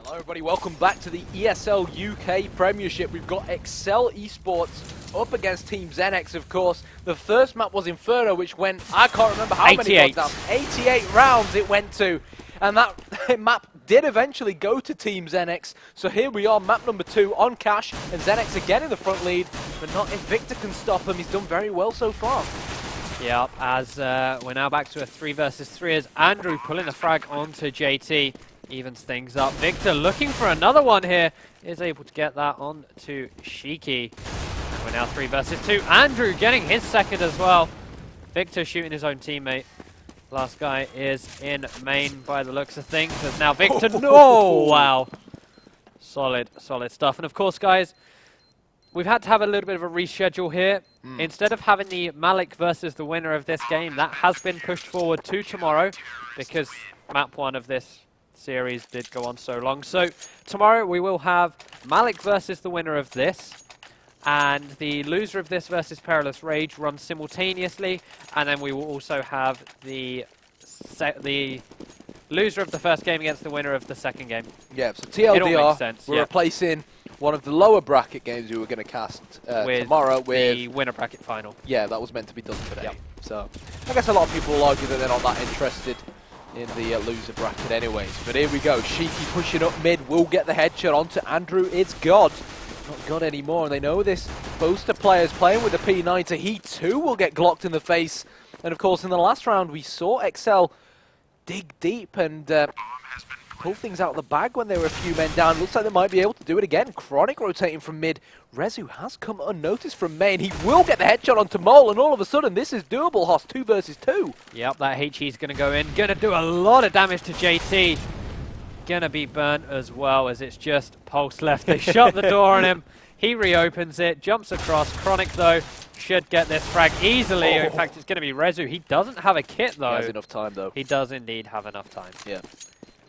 Hello everybody, welcome back to the ESL UK Premiership. We've got exceL eSports up against Team XENEX, of course. The first map was Inferno, which went, I can't remember how many rounds down. 88 rounds it went to. And that map did eventually go to Team XENEX. So here we are, map number 2 on Cash, and XENEX again in the front lead, but not if Victor can stop him. He's done very well so far. Yeah, as we're now back to a 3 versus 3 as Andrew pulling the frag onto JT. Evens things up. Victor looking for another one here. Is able to get that on to Shiki. And we're now 3 versus 2. Andrew getting his second as well. Victor shooting his own teammate. Last guy is in main by the looks of things. As now Victor. Oh, wow. Solid stuff. And of course, guys, we've had to have a little bit of a reschedule here. Instead of having the Malik versus the winner of this game, that has been pushed forward to tomorrow because map 1 of this series did go on so long. So tomorrow we will have Malik versus the winner of this, and the loser of this versus Perilous Rage run simultaneously, and then we will also have the loser of the first game against the winner of the second game. Yeah, so TLDR, we're yeah. replacing one of the lower bracket games we were going to cast tomorrow with the winner bracket final. Yeah, that was meant to be done today. Yep. So I guess a lot of people will argue that they're not that interested in the loser bracket anyways. But here we go, Shiki pushing up mid, will get the headshot onto Andrew. It's God. Not God anymore, and they know this. Boaster players playing with the P90. He too will get glocked in the face. And of course in the last round we saw exceL dig deep and pull things out of the bag when there were a few men down. Looks like they might be able to do it again. Chronic rotating from mid. Rezu has come unnoticed from main. He will get the headshot onto Mole, and all of a sudden this is doable, Hoss. 2 versus 2. Yep, that HE is going to go in. Going to do a lot of damage to JT. Going to be burnt as well, as it's just Pulse left. They shut the door on him. He reopens it, jumps across. Chronic, though, should get this frag easily. In fact, it's going to be Rezu. He doesn't have a kit, though. He has enough time, though. He does indeed have enough time. Yeah.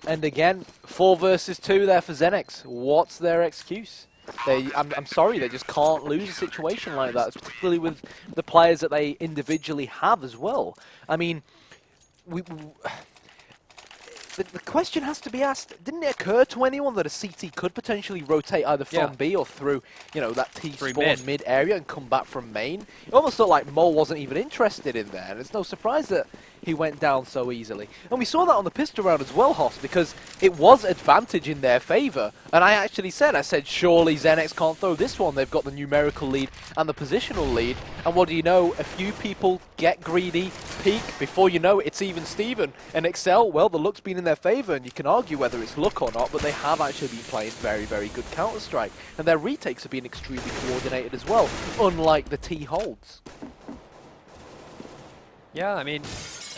And again, 4 versus 2 there for XENEX. What's their excuse? I'm sorry, they just can't lose a situation like that, particularly with the players that they individually have as well. I mean, the question has to be asked, didn't it occur to anyone that a CT could potentially rotate either from B or through, you know, that T-spawn mid area and come back from main? It almost looked like Mole wasn't even interested in there, and it's no surprise that he went down so easily. And we saw that on the pistol round as well, Hoss, because it was advantage in their favour. And I actually said, surely XENEX can't throw this one. They've got the numerical lead and the positional lead. And what do you know? A few people get greedy, peak. Before you know it, it's even Steven. And exceL, well, the luck's been in their favour, and you can argue whether it's luck or not, but they have actually been playing very, very good Counter-Strike. And their retakes have been extremely coordinated as well, unlike the T-holds. Yeah, I mean,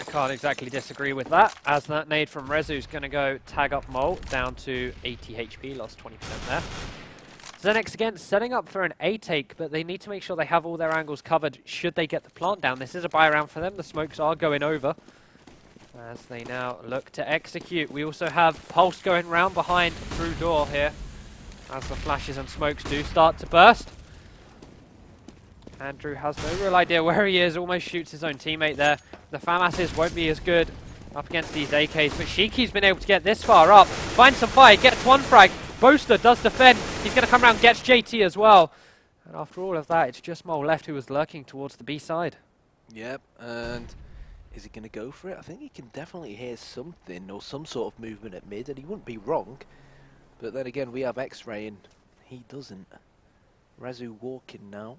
I can't exactly disagree with that, as that nade from Rezu is going to go tag up Mole down to 80 HP, lost 20% there. XENEX again setting up for an A take, but they need to make sure they have all their angles covered should they get the plant down. This is a buy round for them. The smokes are going over as they now look to execute. We also have Pulse going round behind through door here as the flashes and smokes do start to burst. Andrew has no real idea where he is, almost shoots his own teammate there. The FAMASs won't be as good up against these AKs, but Shiki's been able to get this far up, finds some fire, gets one frag. Boaster does defend, he's going to come around, gets JT as well. And after all of that, it's just Mole left who was lurking towards the B side. Yep, and is he going to go for it? I think he can definitely hear something or some sort of movement at mid, and he wouldn't be wrong. But then again, we have X-Ray and he doesn't. Rezu walking now.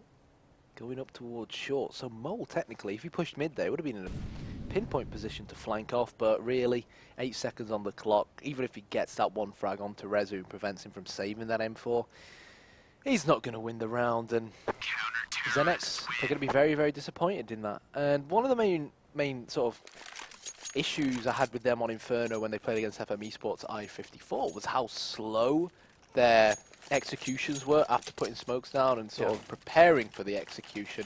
Going up towards short, so Mole technically, if he pushed mid there, would have been in a pinpoint position to flank off, but really, 8 seconds on the clock, even if he gets that one frag onto Rezu and prevents him from saving that M4, he's not going to win the round, and XENEX, they're going to be very, very disappointed in that. And one of the main sort of issues I had with them on Inferno when they played against FM eSports at I-54 was how slow their executions were after putting smokes down and sort of preparing for the execution.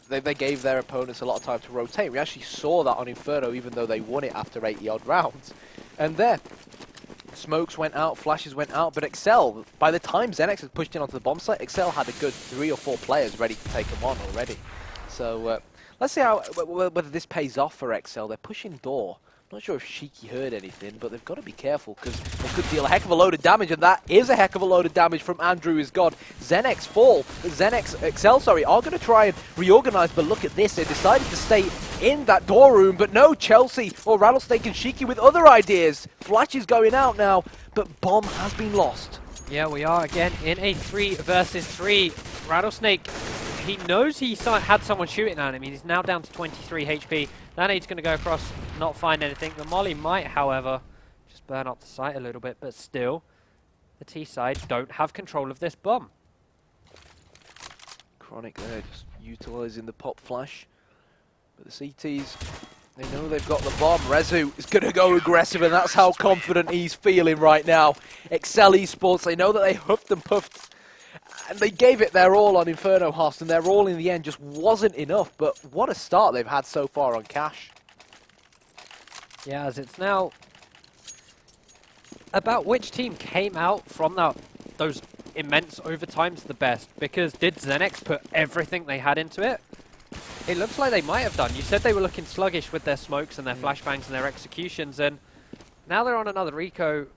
They gave their opponents a lot of time to rotate. We actually saw that on Inferno, even though they won it after 80-odd rounds. And there, smokes went out, flashes went out, but exceL, by the time XENEX had pushed in onto the bomb site, exceL had a good 3 or 4 players ready to take them on already. So let's see whether this pays off for exceL. They're pushing door Not sure if Shiki heard anything, but they've got to be careful because they could deal a heck of a load of damage, and that is a heck of a load of damage from Andrew is God. XENEX fall, exceL, sorry, are going to try and reorganize, but look at this. They decided to stay in that door room, but no, Chelsea or Rattlesnake and Shiki with other ideas. Flash is going out now, but Bomb has been lost. Yeah, we are again in a 3 versus 3. Rattlesnake, he knows he had someone shooting at him. He's now down to 23 HP. That nade's going to go across, not find anything. The molly might, however, just burn up the site a little bit, but still, the T side don't have control of this bomb. Chronic there, just utilising the pop flash. But the CTs, they know they've got the bomb. Rezu is going to go aggressive, and that's how confident he's feeling right now. exceL eSports, they know that they huffed and puffed, and they gave it their all on Inferno Host, and their all in the end just wasn't enough. But what a start they've had so far on Cash. Yeah, as it's now about which team came out from those immense overtimes the best, because did XENEX put everything they had into it? It looks like they might have done. You said they were looking sluggish with their smokes and their flashbangs and their executions, and now they're on another Rico.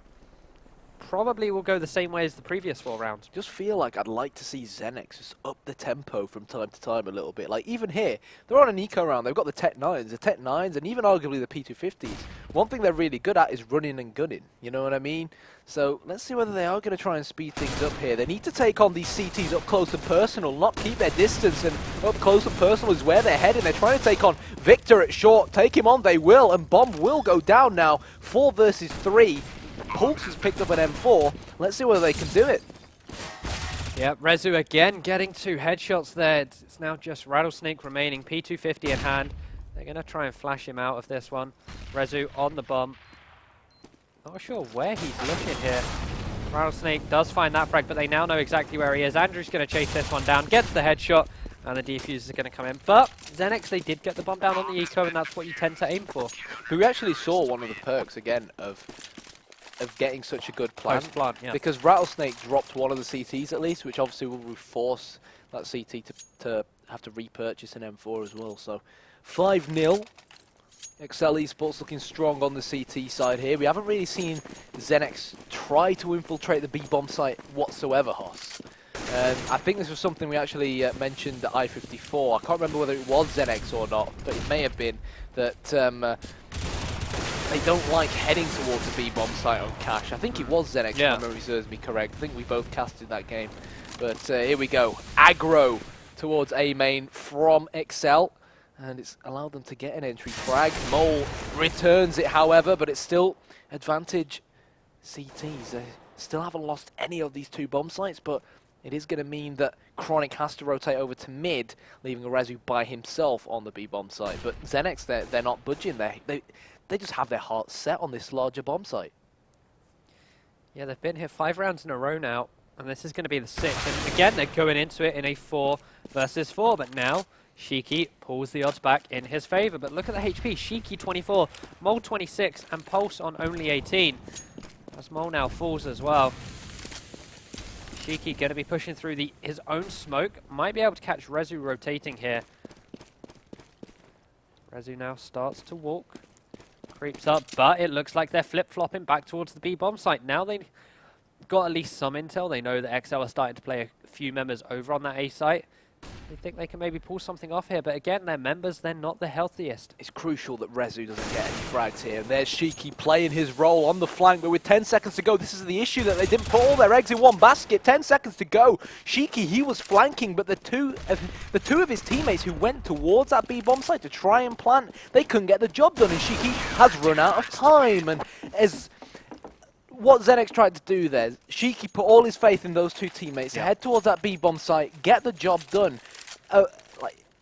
Probably will go the same way as the previous 4 rounds. Just feel like I'd like to see XENEX just up the tempo from time to time a little bit. Like even here, they're on an eco round. They've got the Tech 9s, and even arguably the P250s. One thing they're really good at is running and gunning. You know what I mean? So let's see whether they are going to try and speed things up here. They need to take on these CTs up close and personal, not keep their distance. And up close and personal is where they're heading. They're trying to take on Victor at short. Take him on, they will, and Bomb will go down now. 4 versus 3. Pulse has picked up an M4. Let's see whether they can do it. Yeah, Rezu again getting 2 headshots there. It's now just Rattlesnake remaining, P250 in hand. They're going to try and flash him out of this one. Rezu on the bomb. Not sure where he's looking here. Rattlesnake does find that frag, but they now know exactly where he is. Andrew's going to chase this one down, gets the headshot, and the defusers are going to come in. But XENEX, they did get the bomb down on the eco, and that's what you tend to aim for. But we actually saw one of the perks, again, of getting such a good plan. Yeah. Because Rattlesnake dropped one of the CTs at least, which obviously will force that CT to have to repurchase an M4 as well. So 5-0. exceL eSports looking strong on the CT side here. We haven't really seen XENEX try to infiltrate the B-bomb site whatsoever, Hoss. And I think this was something we actually mentioned at I-54. I can't remember whether it was XENEX or not, but it may have been that they don't like heading towards the B-bomb site on Cash. I think it was XENEX, if my memory serves me correct. I think we both casted that game. But here we go. Aggro towards A main from exceL. And it's allowed them to get an entry frag. Mole returns it, however, but it's still advantage CTs. They still haven't lost any of these 2 bomb sites, but it is going to mean that Chronic has to rotate over to mid, leaving Rezu by himself on the B-bomb site. But XENEX, they're not budging. They just have their hearts set on this larger bomb site. Yeah, they've been here 5 rounds in a row now, and this is going to be the 6th. And again, they're going into it in a 4 versus 4, but now Shiki pulls the odds back in his favor. But look at the HP. Shiki 24, Mole 26, and Pulse on only 18. As Mole now falls as well. Shiki going to be pushing through his own smoke. Might be able to catch Rezu rotating here. Rezu now starts to walk. Creeps up, but it looks like they're flip-flopping back towards the B-bomb site. Now they've got at least some intel. They know that exceL are starting to play a few members over on that A site. They think they can maybe pull something off here, but again, their members, they're not the healthiest. It's crucial that Rezu doesn't get any frags here. And there's Shiki playing his role on the flank, but with 10 seconds to go, this is the issue, that they didn't put all their eggs in one basket. 10 seconds to go. Shiki, he was flanking, but the two of his teammates who went towards that B-bomb site to try and plant, they couldn't get the job done, and Shiki has run out of time. And as what XENEX tried to do there, Shiki put all his faith in those 2 teammates to head towards that B-bomb site, get the job done.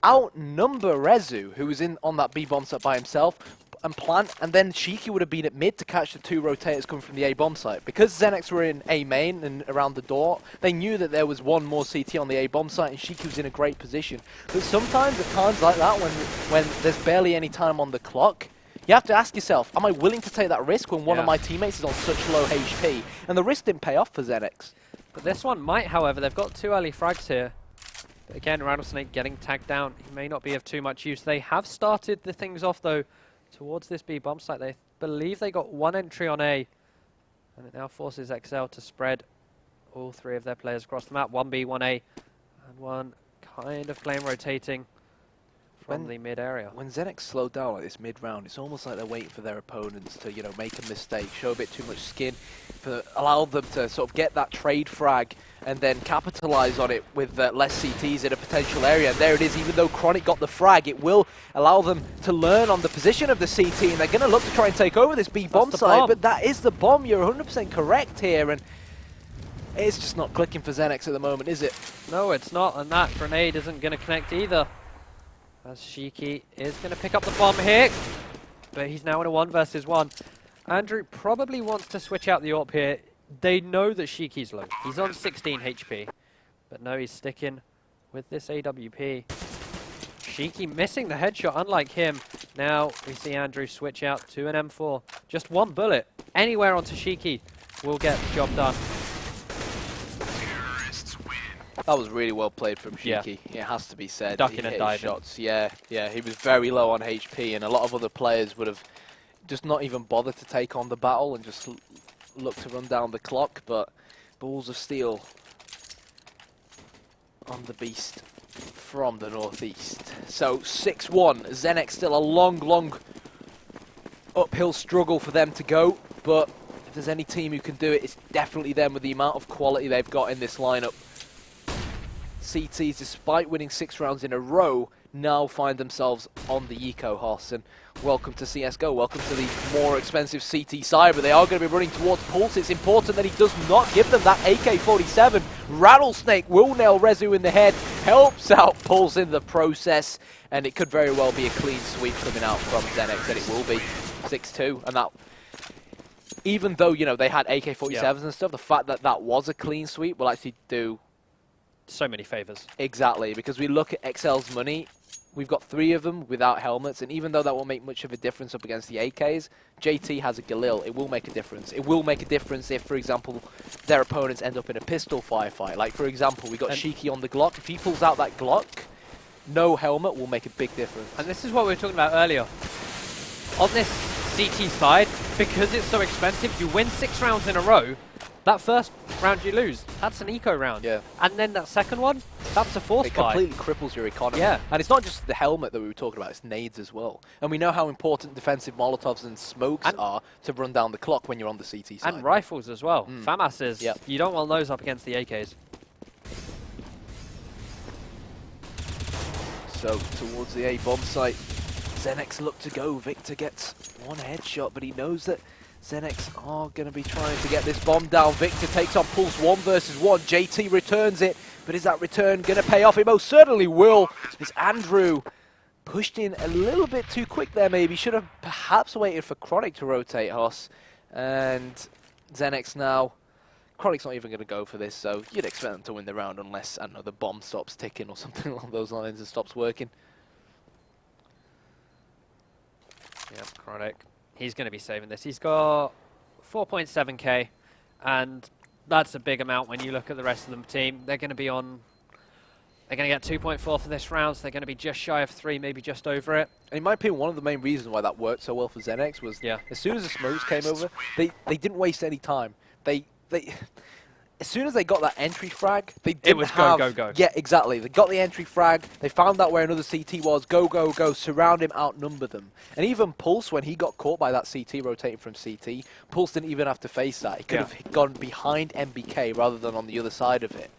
Outnumber Rezu, who was on that B-bomb site by himself, and plant, and then Shiki would have been at mid to catch the 2 rotators coming from the A-bomb site. Because XENEX were in A main and around the door, they knew that there was 1 more CT on the A-bomb site, and Shiki was in a great position. But sometimes, at times like that, when there's barely any time on the clock, you have to ask yourself, am I willing to take that risk when one of my teammates is on such low HP? And the risk didn't pay off for XENEX. But this one might, however. They've got 2 early frags here. But again, Rattlesnake getting tagged down. He may not be of too much use. They have started the things off, though, towards this B-bomb site. They believe they got one entry on A, and it now forces exceL to spread all three of their players across the map. 1B, 1A, and one kind of flame rotating from the mid area. When XENEX slowed down like this mid-round, it's almost like they're waiting for their opponents to, make a mistake, show a bit too much skin, allow them to sort of get that trade frag and then capitalize on it with less CTs in a potential area. And there it is, even though Chronic got the frag, it will allow them to learn on the position of the CT, and they're going to look to try and take over this B bomb site, but that is the bomb. You're 100% correct here, and it's just not clicking for XENEX at the moment, is it? No, it's not, and that grenade isn't going to connect either. As Shiki is going to pick up the bomb here, but he's now in a 1 versus 1. Andrew probably wants to switch out the AWP here. They know that Shiki's low. He's on 16 HP, but no, he's sticking with this AWP. Shiki missing the headshot, unlike him. Now we see Andrew switch out to an M4. Just one bullet anywhere onto Shiki will get the job done. That was really well played from Shiki. Yeah. It has to be said. Ducking and diving. Shots. Yeah, he was very low on HP, and a lot of other players would have just not even bothered to take on the battle and just look to run down the clock. But balls of steel on the beast from the northeast. So 6-1. XENEX still a long uphill struggle for them to go, but if there's any team who can do it, it's definitely them with the amount of quality they've got in this lineup. CTs, despite winning 6 rounds in a row, now find themselves on the Eco Hoss. And welcome to CSGO, welcome to the more expensive CT side, but they are going to be running towards Pulse. It's important that he does not give them that AK-47. Rattlesnake will nail Rezu in the head, helps out Pulse in the process, and it could very well be a clean sweep coming out from XENEX, and it will be 6-2. And that, even though, they had AK-47s and stuff, the fact that that was a clean sweep will actually do so many favors. Exactly, because we look at exceL's money, we've got 3 of them without helmets, and even though that won't make much of a difference up against the AKs, JT has a Galil. It will make a difference. It will make a difference if, for example, their opponents end up in a pistol firefight. Like, for example, we got Shiki on the Glock. If he pulls out that Glock, no helmet will make a big difference. And this is what we were talking about earlier. On this CT side, because it's so expensive, you win 6 rounds in a row. That first round you lose, that's an eco round. Yeah. And then that second one, that's a force buy. It completely cripples your economy. Yeah. And it's not just the helmet that we were talking about, it's nades as well. And we know how important defensive Molotovs and smokes are to run down the clock when you're on the CT side. And rifles as well. FAMASs, you don't want those up against the AKs. So, towards the A bomb site, XENEX look to go. Victor gets one headshot, but he knows that XENEX are going to be trying to get this bomb down. Victor takes on Pulse 1 versus 1. JT returns it, but is that return going to pay off? It most certainly will. It's Andrew pushed in a little bit too quick there, maybe. Should have perhaps waited for Chronic to rotate Hoss. And XENEX now. Chronic's not even going to go for this, so you'd expect them to win the round unless, I don't know, the bomb stops ticking or something along those lines and stops working. Yep, Chronic. He's going to be saving this. He's got 4.7k, and that's a big amount when you look at the rest of the team. They're going to be on... They're going to get 2.4 for this round, so they're going to be just shy of 3, maybe just over it. In my opinion, one of the main reasons why that worked so well for XENEX was as soon as the smokes came over, they didn't waste any time. As soon as they got that entry frag, they didn't It was go. Yeah, exactly. They got the entry frag, they found out where another CT was, go, surround him, outnumber them. And even Pulse, when he got caught by that CT rotating from CT, Pulse didn't even have to face that. He could have gone behind MBK rather than on the other side of it.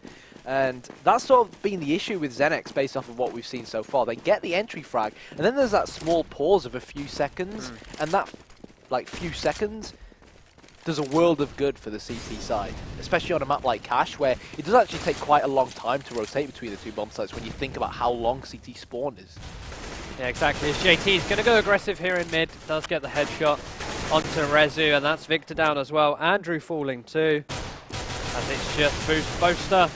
And that's sort of been the issue with XENEX based off of what we've seen so far. They get the entry frag, and then there's that small pause of a few seconds, and that, few seconds does a world of good for the CT side, especially on a map like Cache, where it does actually take quite a long time to rotate between the 2 bomb sites when you think about how long CT spawn is. Yeah, exactly. As JT's going to go aggressive here in mid, does get the headshot onto Rezu, and that's Victor down as well. Andrew falling too, as it's just Boaster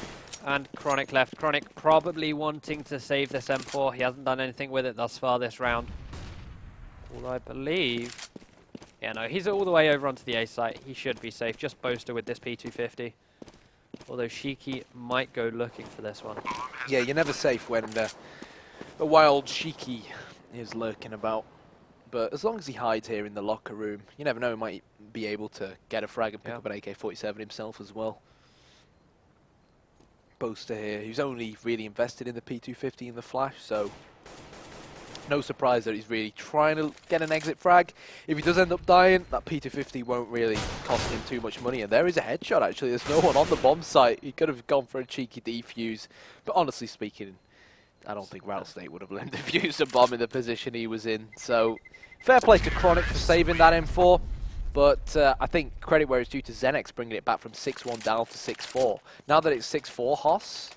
and Chronic left. Chronic probably wanting to save this M4. He hasn't done anything with it thus far this round. Although I believe... Yeah, no, he's all the way over onto the A site. He should be safe. Just Boaster with this P250. Although Shiki might go looking for this one. Yeah, you're never safe when a wild Shiki is lurking about. but as long as he hides here in the locker room, you never know, he might be able to get a frag and pick up an AK-47 himself as well. Boaster here, who's only really invested in the P250 and the flash, so no surprise that he's really trying to get an exit frag. If he does end up dying, that P250 won't really cost him too much money. And there is a headshot, actually. There's no one on the bomb site. He could have gone for a cheeky defuse. But honestly speaking, I don't think Rattlesnake would have let him defuse a bomb in the position he was in. So, fair play to Chronic for saving that M4. But I think credit where it's due to XENEX bringing it back from 6-1 down to 6-4. Now that it's 6-4, Hoss,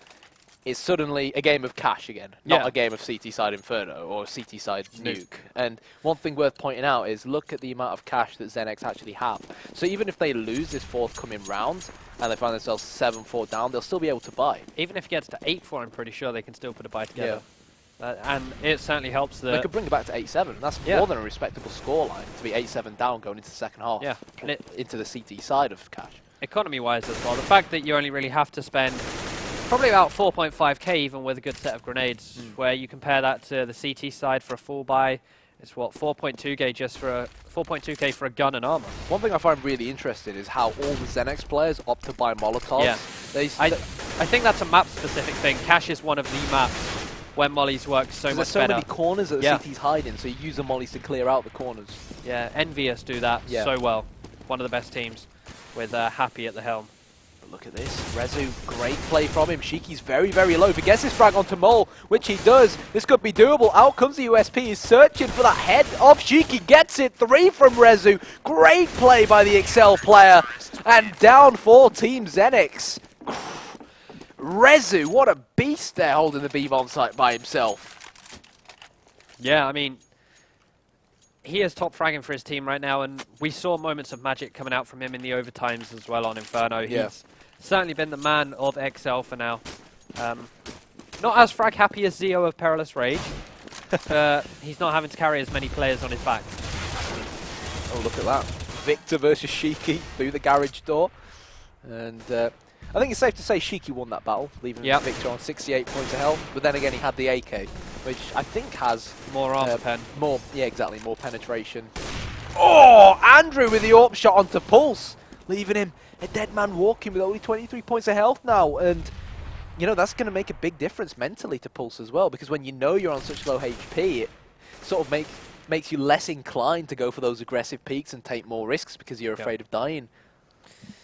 it's suddenly a game of cash again, not a game of CT side Inferno or CT side Nuke. And one thing worth pointing out is look at the amount of cash that XENEX actually have. So even if they lose this forthcoming round and they find themselves 7-4 down, they'll still be able to buy. Even if it gets to 8-4, I'm pretty sure they can still put a buy together. And it certainly helps the... They could bring it back to 8-7. That's more than a respectable scoreline to be 8-7 down going into the second half. Yeah. And into the CT side of cash. Economy-wise as well, the fact that you only really have to spend probably about 4.5k even with a good set of grenades, where you compare that to the CT side for a full buy, it's what, 4.2k just for a 4.2k for a gun and armor. One thing I find really interesting is how all the XENEX players opt to buy Molotovs. Yeah. I think that's a map-specific thing. Cash is one of the maps where mollies work so much better. There's so many corners that the CT's hiding, so you use the mollies to clear out the corners. Yeah, Envious do that so well. One of the best teams with Happy at the helm. Look at this, Rezu, great play from him. Shiki's very, very low. If he gets his frag onto Mole, which he does, this could be doable. Out comes the USP, he's searching for that head of Shiki, gets it, 3 from Rezu. Great play by the exceL player, and down for Team XENEX. Rezu, what a beast there holding the B-bomb site by himself. Yeah, I mean, he is top fragging for his team right now, and we saw moments of magic coming out from him in the overtimes as well on Inferno. He's certainly been the man of exceL for now. Not as frag happy as Zeo of Perilous Rage. He's not having to carry as many players on his back. Oh, look at that. Victor versus Shiki through the garage door. And I think it's safe to say Shiki won that battle, leaving Victor on 68 points of health. But then again, he had the AK, which I think has more armor pen. More penetration. Oh, Andrew with the AWP shot onto Pulse, leaving him a dead man walking with only 23 points of health now. And, you know, that's going to make a big difference mentally to Pulse as well, because when you know you're on such low HP, it sort of makes you less inclined to go for those aggressive peaks and take more risks because you're afraid of dying.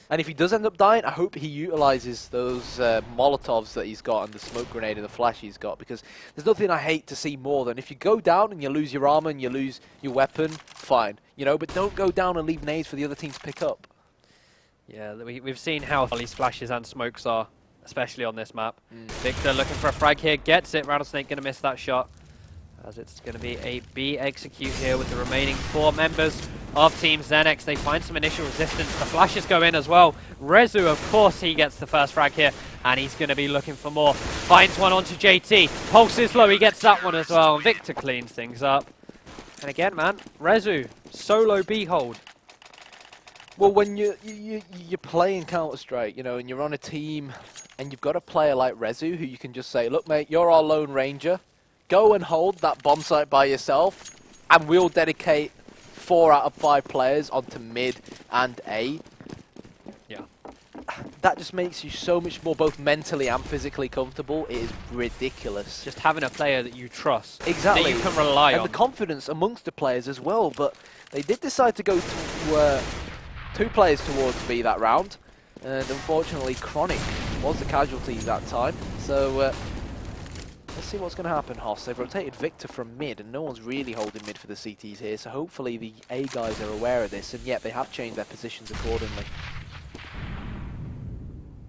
And if he does end up dying, I hope he utilizes those Molotovs that he's got and the smoke grenade and the flash he's got, because there's nothing I hate to see more than if you go down and you lose your armor and you lose your weapon, fine, you know, but don't go down and leave nades for the other team to pick up. Yeah, we've seen how these flashes and smokes are, especially on this map. Victor looking for a frag here, gets it. Rattlesnake going to miss that shot, as it's going to be a B execute here with the remaining 4 members of Team XENEX. They find some initial resistance. The flashes go in as well. Rezu, of course, he gets the first frag here, and he's going to be looking for more. Finds one onto JT. Pulse is low. He gets that one as well. Victor cleans things up. And again, man, Rezu, solo B hold. Well, when you're playing Counter-Strike, you know, and you're on a team, and you've got a player like Rezu who you can just say, look, mate, you're our Lone Ranger. Go and hold that bomb site by yourself, and we'll dedicate 4 out of 5 players onto mid and A. Yeah. That just makes you so much more both mentally and physically comfortable. It is ridiculous. Just having a player that you trust. Exactly. That you can rely on. And the confidence amongst the players as well. But they did decide to go to 2 players towards B that round. And unfortunately, Chronic was the casualty that time. So let's see what's going to happen, Hoss. They've rotated Victor from mid, and no one's really holding mid for the CTs here, so hopefully the A guys are aware of this, and yet they have changed their positions accordingly.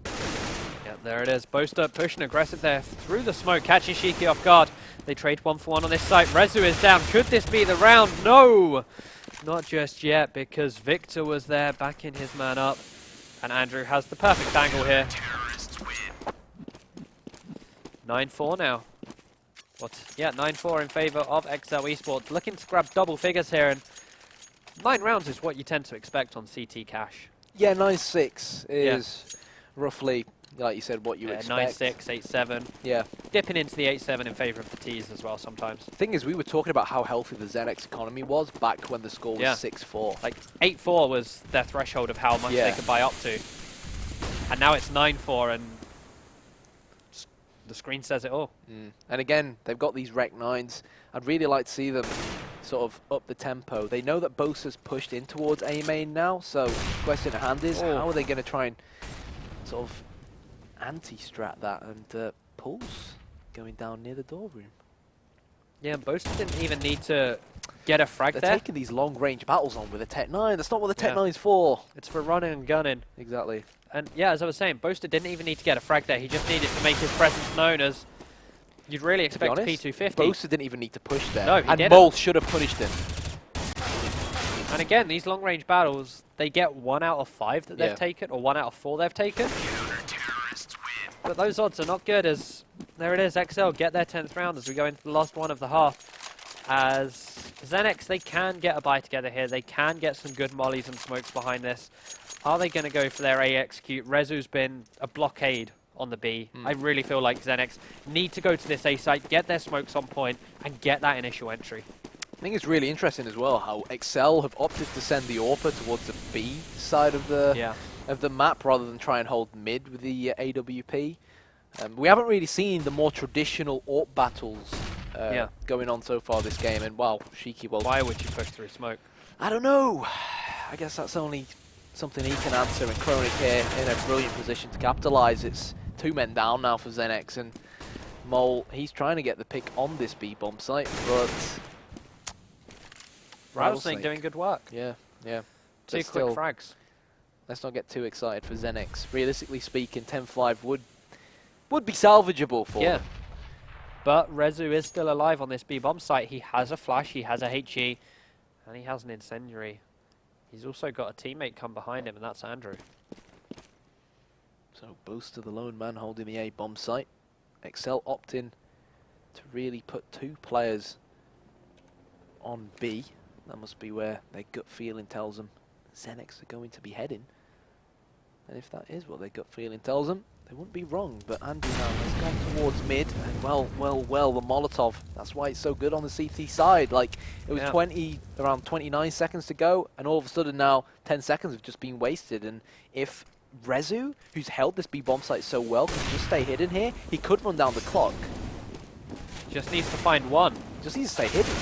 Yeah, there it is. Boaster pushing aggressive there through the smoke, catching Shiki off guard. They trade 1 for 1 on this site. Rezu is down. Could this be the round? No! Not just yet, because Victor was there backing his man up, and Andrew has the perfect angle here. 9-4 now. Yeah, 9-4 in favor of exceL eSports. Looking to grab double figures here, and 9 rounds is what you tend to expect on CT Cash. Yeah, 9-6 is roughly like you said, what you expect. 9-6, 8-7. Yeah. Dipping into the 8-7 in favour of the T's as well sometimes. The thing is, we were talking about how healthy the XENEX economy was back when the score was 6-4. Like 8-4 was their threshold of how much they could buy up to. And now it's 9-4 and the screen says it all. And again, they've got these Rec 9s. I'd really like to see them sort of up the tempo. They know that Bosa's pushed in towards A main now, so the question at hand is, how are they going to try and sort of anti-strat that? And Pulse going down near the door room. Yeah, Bosa didn't even need to get a frag They're there. taking these long-range battles on with a Tech 9. That's not what the Tech 9's for. It's for running and gunning. Exactly. And yeah, as I was saying, Bosa didn't even need to get a frag there. He just needed to make his presence known, as you'd really expect a P250. Bosa didn't even need to push there. No, he didn't. And Mole should have punished him. And again, these long-range battles, they get 1 out of 5 that they've taken, or 1 out of 4 they've taken. But those odds are not good, as there it is, exceL get their 10th round as we go into the last one of the half. As XENEX, they can get a buy together here. They can get some good mollies and smokes behind this. Are they going to go for their A execute? Rezu's been a blockade on the B. I really feel like XENEX need to go to this A site, get their smokes on point, and get that initial entry. I think it's really interesting as well how exceL have opted to send the AWPer towards the B side of the map rather than try and hold mid with the AWP. We haven't really seen the more traditional AWP battles going on so far this game, and wow, Shiki, well, why would you push through smoke? I don't know. I guess that's only something he can answer, and Chronic here in a brilliant position to capitalise. It's 2 men down now for XENEX, and Mole, he's trying to get the pick on this B bomb site, but Rattlesnake doing good work. Yeah. 2 quick frags. Let's not get too excited for XENEX. Realistically speaking, 10-5 would be salvageable for them. But Rezu is still alive on this B bomb site. He has a flash, he has a HE, and he has an incendiary. He's also got a teammate come behind him, and that's Andrew. So Booster, the lone man holding the A bomb site. exceL opting to really put 2 players on B. That must be where their gut feeling tells them XENEX are going to be heading. And if that is what their gut feeling tells them, they wouldn't be wrong. But Andrew now has gone towards mid, and well, the Molotov. That's why it's so good on the CT side. Like, it was around 29 seconds to go, and all of a sudden now 10 seconds have just been wasted. And if Rezu, who's held this B bomb site so well, can just stay hidden here, he could run down the clock. Just needs to find one. Just needs to stay hidden.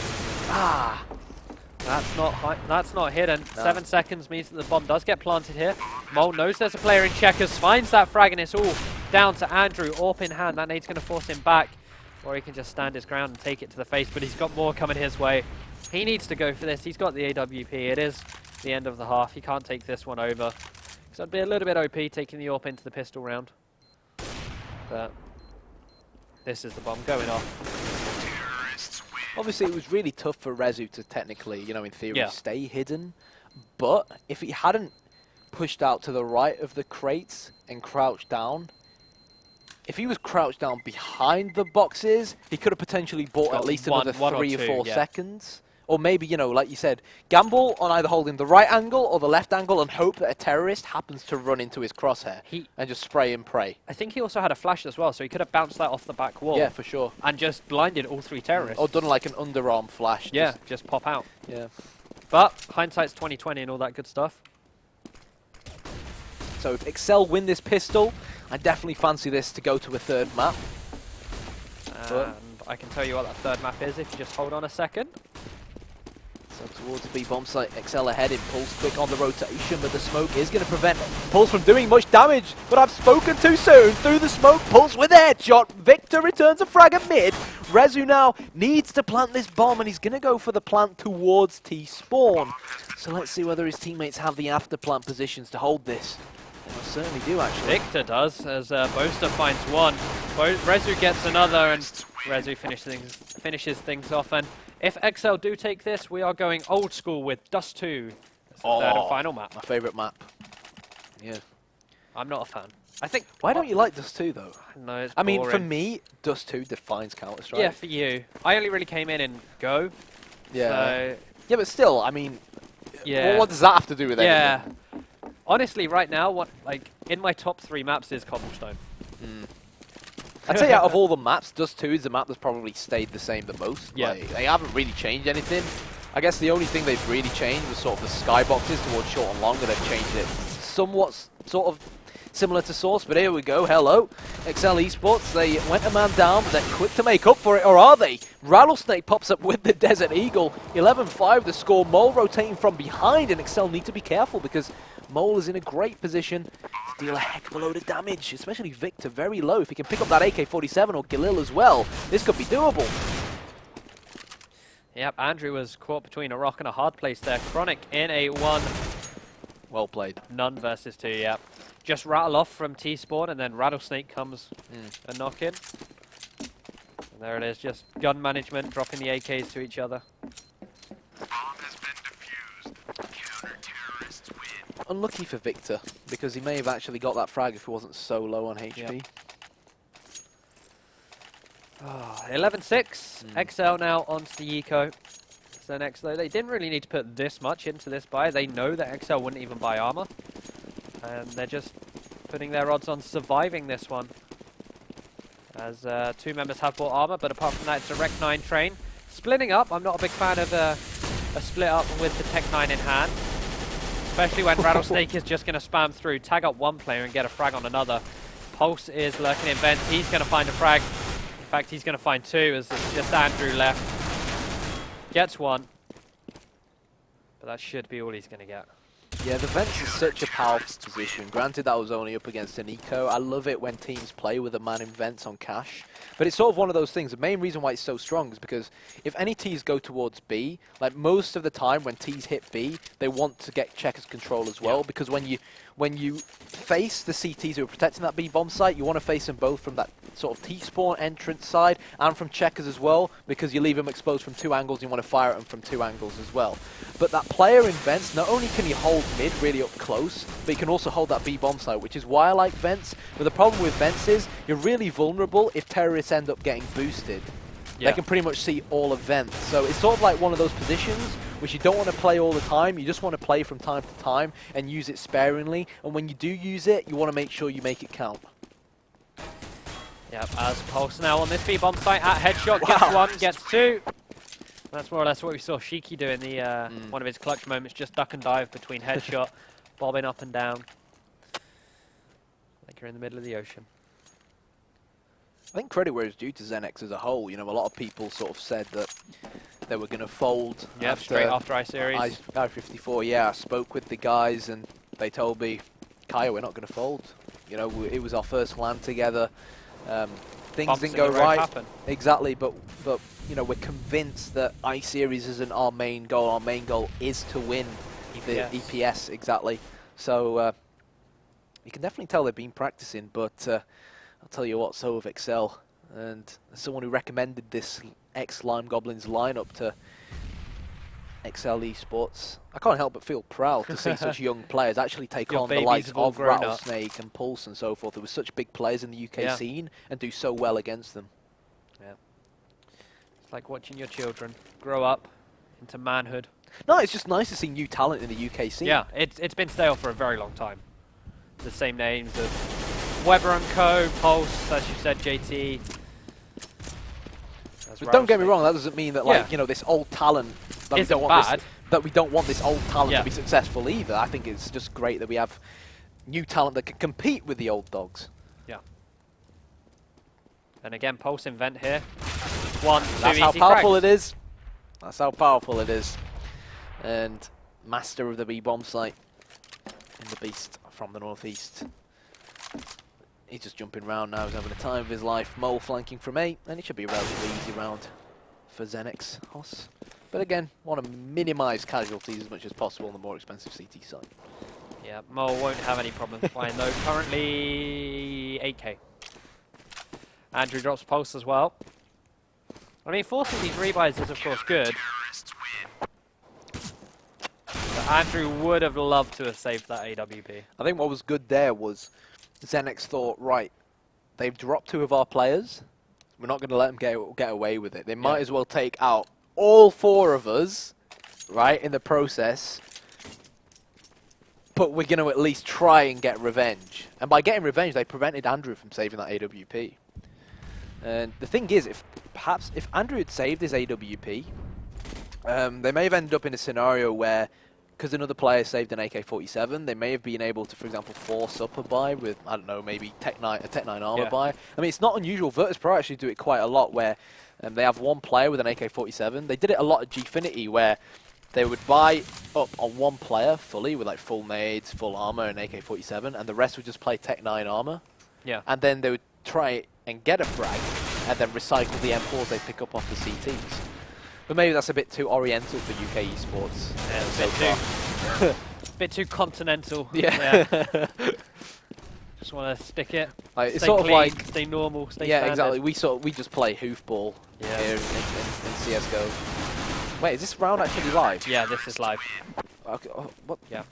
That's not hidden. No. 7 seconds means that the bomb does get planted here. Mole knows there's a player in checkers, finds that frag, and it's all down to Andrew. AWP in hand. That nade's going to force him back, or he can just stand his ground and take it to the face, but he's got more coming his way. He needs to go for this. He's got the AWP. It is the end of the half. He can't take this one over. So it'd be a little bit OP taking the AWP into the pistol round. But this is the bomb going off. Obviously, it was really tough for Rezu to technically, in theory, stay hidden. But if he hadn't pushed out to the right of the crates and crouched down, if he was crouched down behind the boxes, he could have potentially bought at least another 3 or 4 seconds. Or maybe, like you said, gamble on either holding the right angle or the left angle and hope that a terrorist happens to run into his crosshair and just spray and pray. I think he also had a flash as well, so he could have bounced that off the back wall. Yeah, for sure. And just blinded all 3 terrorists. Or done like an underarm flash. Yeah, just pop out. Yeah. But hindsight's 20/20 and all that good stuff. So if exceL win this pistol, I definitely fancy this to go to a 3rd map. And I can tell you what that 3rd map is if you just hold on a second. So towards the B bomb site, exceL ahead in Pulse quick on the rotation, but the smoke is going to prevent Pulse from doing much damage. But I've spoken too soon. Through the smoke, Pulse with a headshot. Victor returns a frag at mid. Rezu now needs to plant this bomb, and he's going to go for the plant towards T-spawn. So let's see whether his teammates have the after plant positions to hold this. They most certainly do, actually. Victor does, as Boaster finds one. Rezu gets another, and Rezu finishes things off. And if exceL do take this, we are going old school with Dust 2. That's the 3rd and final map. My favourite map. Yeah. I'm not a fan. I think. Why don't you like Dust 2 though? No, it's I mean, boring. for me, Dust 2 defines Counter-Strike. Yeah, for you. I only really came in Go. Yeah. So Yeah, but still, I mean, yeah. what does that have to do with anything? Yeah. Honestly, right now, what like in my top 3 maps is Cobblestone. I'd say out of all the maps, Dust 2 is the map that's probably stayed the same the most. Yeah. Like, they haven't really changed anything. I guess the only thing they've really changed was sort of the skyboxes towards short and long, and they've changed it somewhat sort of similar to Source, but here we go. Hello, exceL eSports. They went a man down, but they're quick to make up for it, or are they? Rattlesnake pops up with the Desert Eagle. 11-5 the score. Mole rotating from behind, and exceL need to be careful because Mole is in a great position to deal a heck of a load of damage, especially Victor very low. If he can pick up that AK-47 or Galil as well, this could be doable. Yep, Andrew was caught between a rock and a hard place there. Chronic in a 1. Well played. None versus 2, yep. Just rattle off from T-Spawn, and then Rattlesnake comes a knock in. And there it is, just gun management, dropping the AKs to each other. Unlucky for Victor, because he may have actually got that frag if he wasn't so low on HP. Yep. 11-6. exceL now onto the eco. XENEX, though, they didn't really need to put this much into this buy. They know that exceL wouldn't even buy armor. And they're just putting their odds on surviving this one. As 2 members have bought armor, but apart from that, it's a Rec 9 train. Splitting up, I'm not a big fan of a split up with the Tech 9 in hand. Especially when Rattlesnake is just going to spam through, tag up one player and get a frag on another. Pulse is lurking in vents. He's going to find a frag. In fact, he's going to find 2 as it's just Andrew left. Gets 1. But that should be all he's going to get. Yeah, the vents is such a powerful position. Granted, that was only up against an eco. I love it when teams play with a man in vents on cash. But it's sort of one of those things. The main reason why it's so strong is because if any Ts go towards B, like most of the time when Ts hit B, they want to get checkers control as well. Because when you face the CTs who are protecting that B bomb site, you want to face them both from that sort of T-spawn entrance side and from checkers as well, because you leave them exposed from 2 angles, you want to fire at them from 2 angles as well. But that player in vents, not only can he hold mid really up close, but he can also hold that B bomb site, which is why I like vents. But the problem with vents is you're really vulnerable if terrorists end up getting boosted. Yeah. They can pretty much see all of vents. So it's sort of like one of those positions which you don't want to play all the time. You just want to play from time to time and use it sparingly. And when you do use it, you want to make sure you make it count. Yep, as Pulse now on this B-bomb site at headshot, gets 1, gets 2. That's more or less what we saw Shiki do in the one of his clutch moments, just duck and dive between headshot, bobbing up and down. Like you're in the middle of the ocean. I think credit where it's due to XENEX as a whole. You know, a lot of people sort of said that they were going to fold straight after I-Series. I-54, yeah. I spoke with the guys and they told me, Kaya, we're not going to fold. You know, it was our first LAN together. Things didn't go right. Happen. Exactly, but you know, we're convinced that I-Series isn't our main goal. Our main goal is to win the EPS, exactly. So you can definitely tell they've been practicing, but I'll tell you what, so have exceL. And as someone who recommended this ex-Lime Goblins lineup to exceL eSports, I can't help but feel proud to see such young players actually take on the likes of Rattlesnake and Pulse and so forth. There were such big players in the UK scene and do so well against them. Yeah, it's like watching your children grow up into manhood. No, it's just nice to see new talent in the UK scene. Yeah, it's been stale for a very long time. The same names of Weber and Co, Pulse, as you said, JT. But don't get me wrong, that doesn't mean that like you know, this old talent that we don't want that we don't want this old talent to be successful either. I think it's just great that we have new talent that can compete with the old dogs. Yeah. And again, Pulse invent here. 1, 2 That's how powerful it is. That's how powerful it is. And master of the B bomb site in the beast from the northeast. He's just jumping around now, he's having the time of his life. Mole flanking from A, and it should be a relatively easy round for XENEX Hoss. But again, want to minimise casualties as much as possible on the more expensive CT side. Yeah, Mole won't have any problems flying though. Currently 8k. Andrew drops Pulse as well. I mean, forcing these rebuys is of course good. But Andrew would have loved to have saved that AWP. I think what was good there was XENEX thought, right, they've dropped 2 of our players. We're not going to let them get away with it. They might as well take out all 4 of us, right, in the process. but we're going to at least try and get revenge. And by getting revenge, they prevented Andrew from saving that AWP. And the thing is, if Andrew had saved his AWP, they may have ended up in a scenario where, because another player saved an AK-47, they may have been able to, for example, force up a buy with, I don't know, maybe a Tech 9 armor buy. I mean, it's not unusual. Virtus Pro actually do it quite a lot, where they have one player with an AK-47. They did it a lot at Gfinity, where they would buy up on one player fully with like full nades, full armor, and AK-47, and the rest would just play Tech 9 armor. Yeah. And then they would try and get a frag, and then recycle the M4s they pick up off the CTs. But maybe that's a bit too oriental for UK esports. Yeah, a bit too continental. Yeah. Just want to stick it. Like, it's stay sort clean, of like, stay normal, stay yeah, standard. exactly. We just play hoofball here in CSGO. Wait, is this round actually live? Yeah, this is live. Okay, what? Yeah.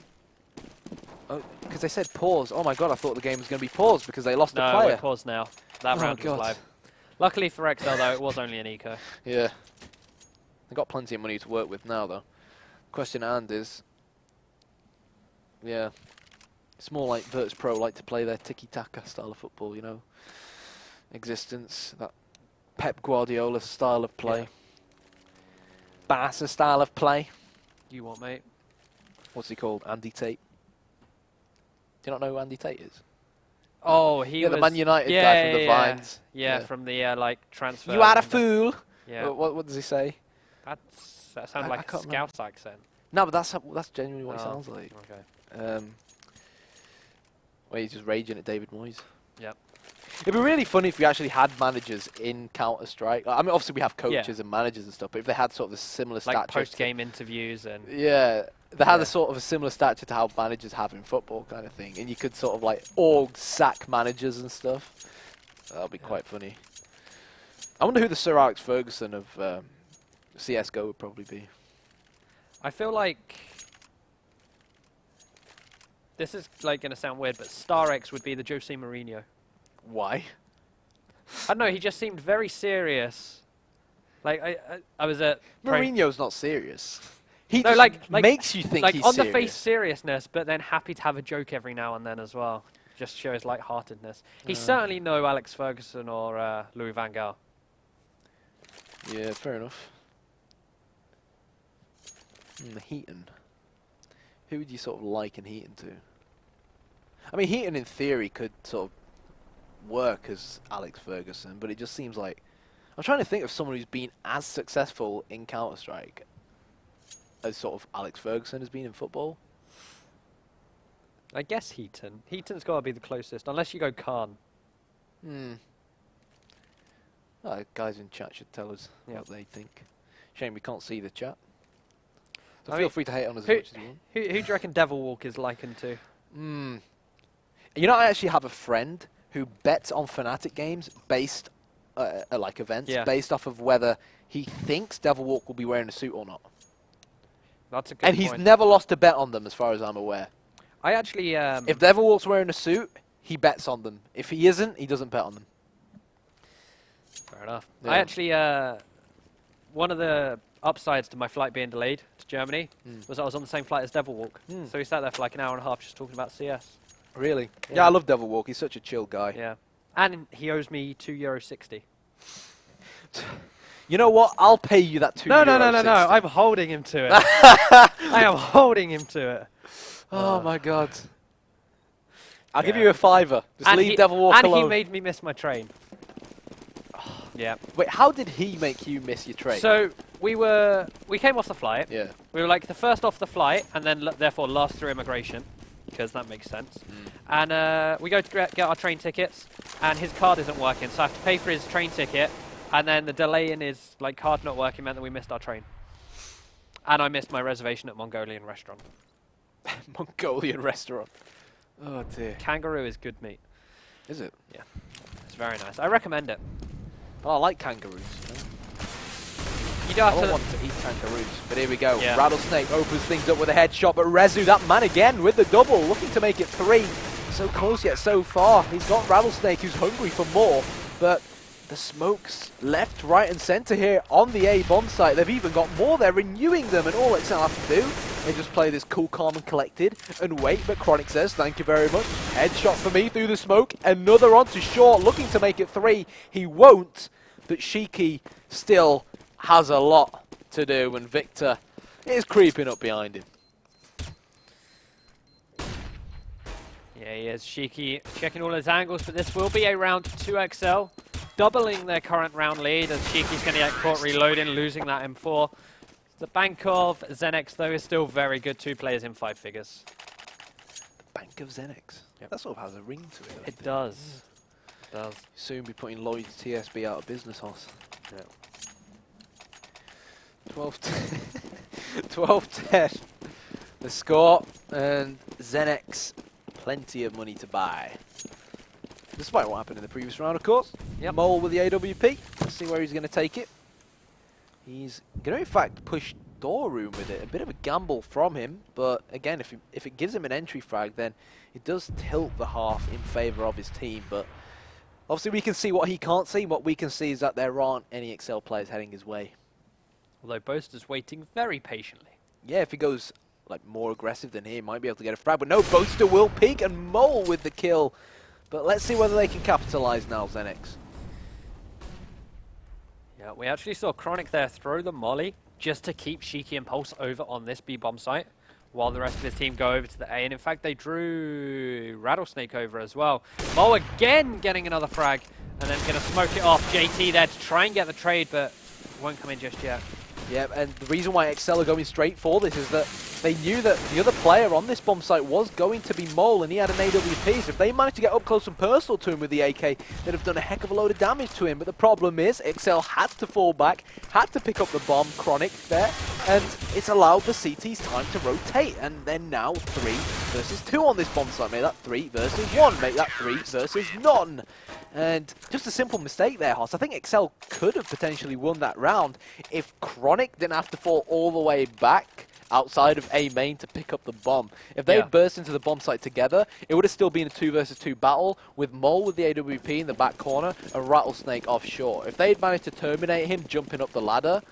Oh, because they said pause. Oh my god, I thought the game was going to be paused because they lost a No, player. we're paused now. That round was live. Luckily for exceL though, it was only an eco. Yeah. They got plenty of money to work with now though. Question at hand is, yeah, it's more like Virtus Pro like to play their tiki-taka style of football, you know. Existence, that Pep Guardiola style of play. Yeah. Barca style of play. You what, mate? What's he called? Andy Tate. Do you not know who Andy Tate is? Oh, he was the Man United guy from the Vines. Yeah, from the like transfer. You are a fool. Yeah. What does he say? That sounds like a Scouse accent. No, but that's genuinely what he sounds like. Okay. Where he's just raging at David Moyes. Yep. It'd be really funny if we actually had managers in Counter-Strike. I mean, obviously we have coaches and managers and stuff, but if they had sort of a similar stature. Like post-game interviews and... Yeah, they had a sort of a similar stature to how managers have in football kind of thing. And you could sort of like org sack managers and stuff. That'll be quite funny. I wonder who the Sir Alex Ferguson of CSGO would probably be. I feel like... This is like going to sound weird, but StarX would be the Jose Mourinho. Why? I don't know, he just seemed very serious. Like, I was at... Mourinho's not serious. He no, just like, makes you think like he's on serious. the face seriousness, but then happy to have a joke every now and then as well. Just shows lightheartedness. He's certainly no Alex Ferguson or Louis van Gaal. Yeah, fair enough. Heaton. Who would you sort of liken Heaton to? I mean, Heaton in theory could sort of work as Alex Ferguson, but it just seems like... I'm trying to think of someone who's been as successful in Counter-Strike as sort of Alex Ferguson has been in football. I guess Heaton. Heaton's got to be the closest, unless you go Khan. Guys in chat should tell us what they think. Shame we can't see the chat. So feel free to hate on us as much as you want. Who do you reckon Devil Walk is likened to? You know, I actually have a friend who bets on Fnatic games based, like events, based off of whether he thinks Devil Walk will be wearing a suit or not. That's a good point. And he's never lost a bet on them, as far as I'm aware. I actually... if Devil Walk's wearing a suit, he bets on them. If he isn't, he doesn't bet on them. Fair enough. Yeah. I actually... one of the upsides to my flight being delayed to Germany was I was on the same flight as Devil Walk. So we sat there for like an hour and a half just talking about CS. Really? Yeah, I love Devil Walk. He's such a chill guy. Yeah. And he owes me €2.60. You know what? I'll pay you that €2. No. I'm holding him to it. I am holding him to it. Oh my god. I'll give you a $5. Just leave Devil Walk alone. And he made me miss my train. Yeah. Wait, how did he make you miss your train? So we came off the flight. Yeah. We were like the first off the flight, and then therefore last through immigration, because that makes sense. And we go to get our train tickets, and his card isn't working, so I have to pay for his train ticket. And then the delay in his card not working meant that we missed our train. And I missed my reservation at Mongolian restaurant. Mongolian restaurant. Oh dear. Kangaroo is good meat. Is it? Yeah. It's very nice. I recommend it. Oh, I like kangaroos. You don't have I to want to eat kangaroos. But here we go. Yeah. Rattlesnake opens things up with a headshot, but Rezu, that man again with the double, looking to make it 3. So close yet so far. He's got Rattlesnake who's hungry for more, but the smokes left, right and centre here on the A bomb site. They've even got more. They're renewing them, and all XENEX have to do They just play this cool, calm and collected and wait, but Chronic says, thank you very much. Headshot for me through the smoke. Another onto short, looking to make it 3. He won't, but Shiki still has a lot to do, and Victor is creeping up behind him. Yeah, he is. Shiki checking all his angles, but this will be a round 2 exceL, doubling their current round lead as Shiki's going to get caught reloading, losing that M4. The bank of XENEX, though, is still very good. 2 players in 5 figures. The bank of XENEX. Yep. That sort of has a ring to it. It does. It does. Soon be putting Lloyd's TSB out of business, Hoss. Yep. 12-10. The score, and XENEX plenty of money to buy. Despite what happened in the previous round, of course. Yep. Mole with the AWP. Let's see where he's going to take it. He's going to, in fact, push door room with it. A bit of a gamble from him, but again, if it gives him an entry frag, then it does tilt the half in favour of his team. But obviously, we can see what he can't see. What we can see is that there aren't any exceL players heading his way. Although Boaster's waiting very patiently. Yeah, if he goes like more aggressive than he might be able to get a frag. But no, Boaster will peek and Mole with the kill. But let's see whether they can capitalise now, XENEX. Yeah, we actually saw Chronic there throw the molly just to keep Shiki and Pulse over on this B-bomb site while the rest of his team go over to the A. And in fact, they drew Rattlesnake over as well. Mo again getting another frag and then going to smoke it off. JT there to try and get the trade, but won't come in just yet. Yeah, and the reason why exceL are going straight for this is that they knew that the other player on this bomb site was going to be Mole, and he had an AWP, so if they managed to get up close and personal to him with the AK, they'd have done a heck of a load of damage to him. But the problem is, exceL had to fall back, had to pick up the bomb, Chronic there, and it's allowed the CT's time to rotate, and then now 3 versus 2 on this bomb site. Make that 3 versus 1, make that 3 versus none. And just a simple mistake there, Hoss. I think exceL could have potentially won that round if Chronic didn't have to fall all the way back outside of A main to pick up the bomb. If they had burst into the bomb site together, it would have still been a 2 versus 2 battle with Mole with the AWP in the back corner and Rattlesnake offshore. If they had managed to terminate him jumping up the ladder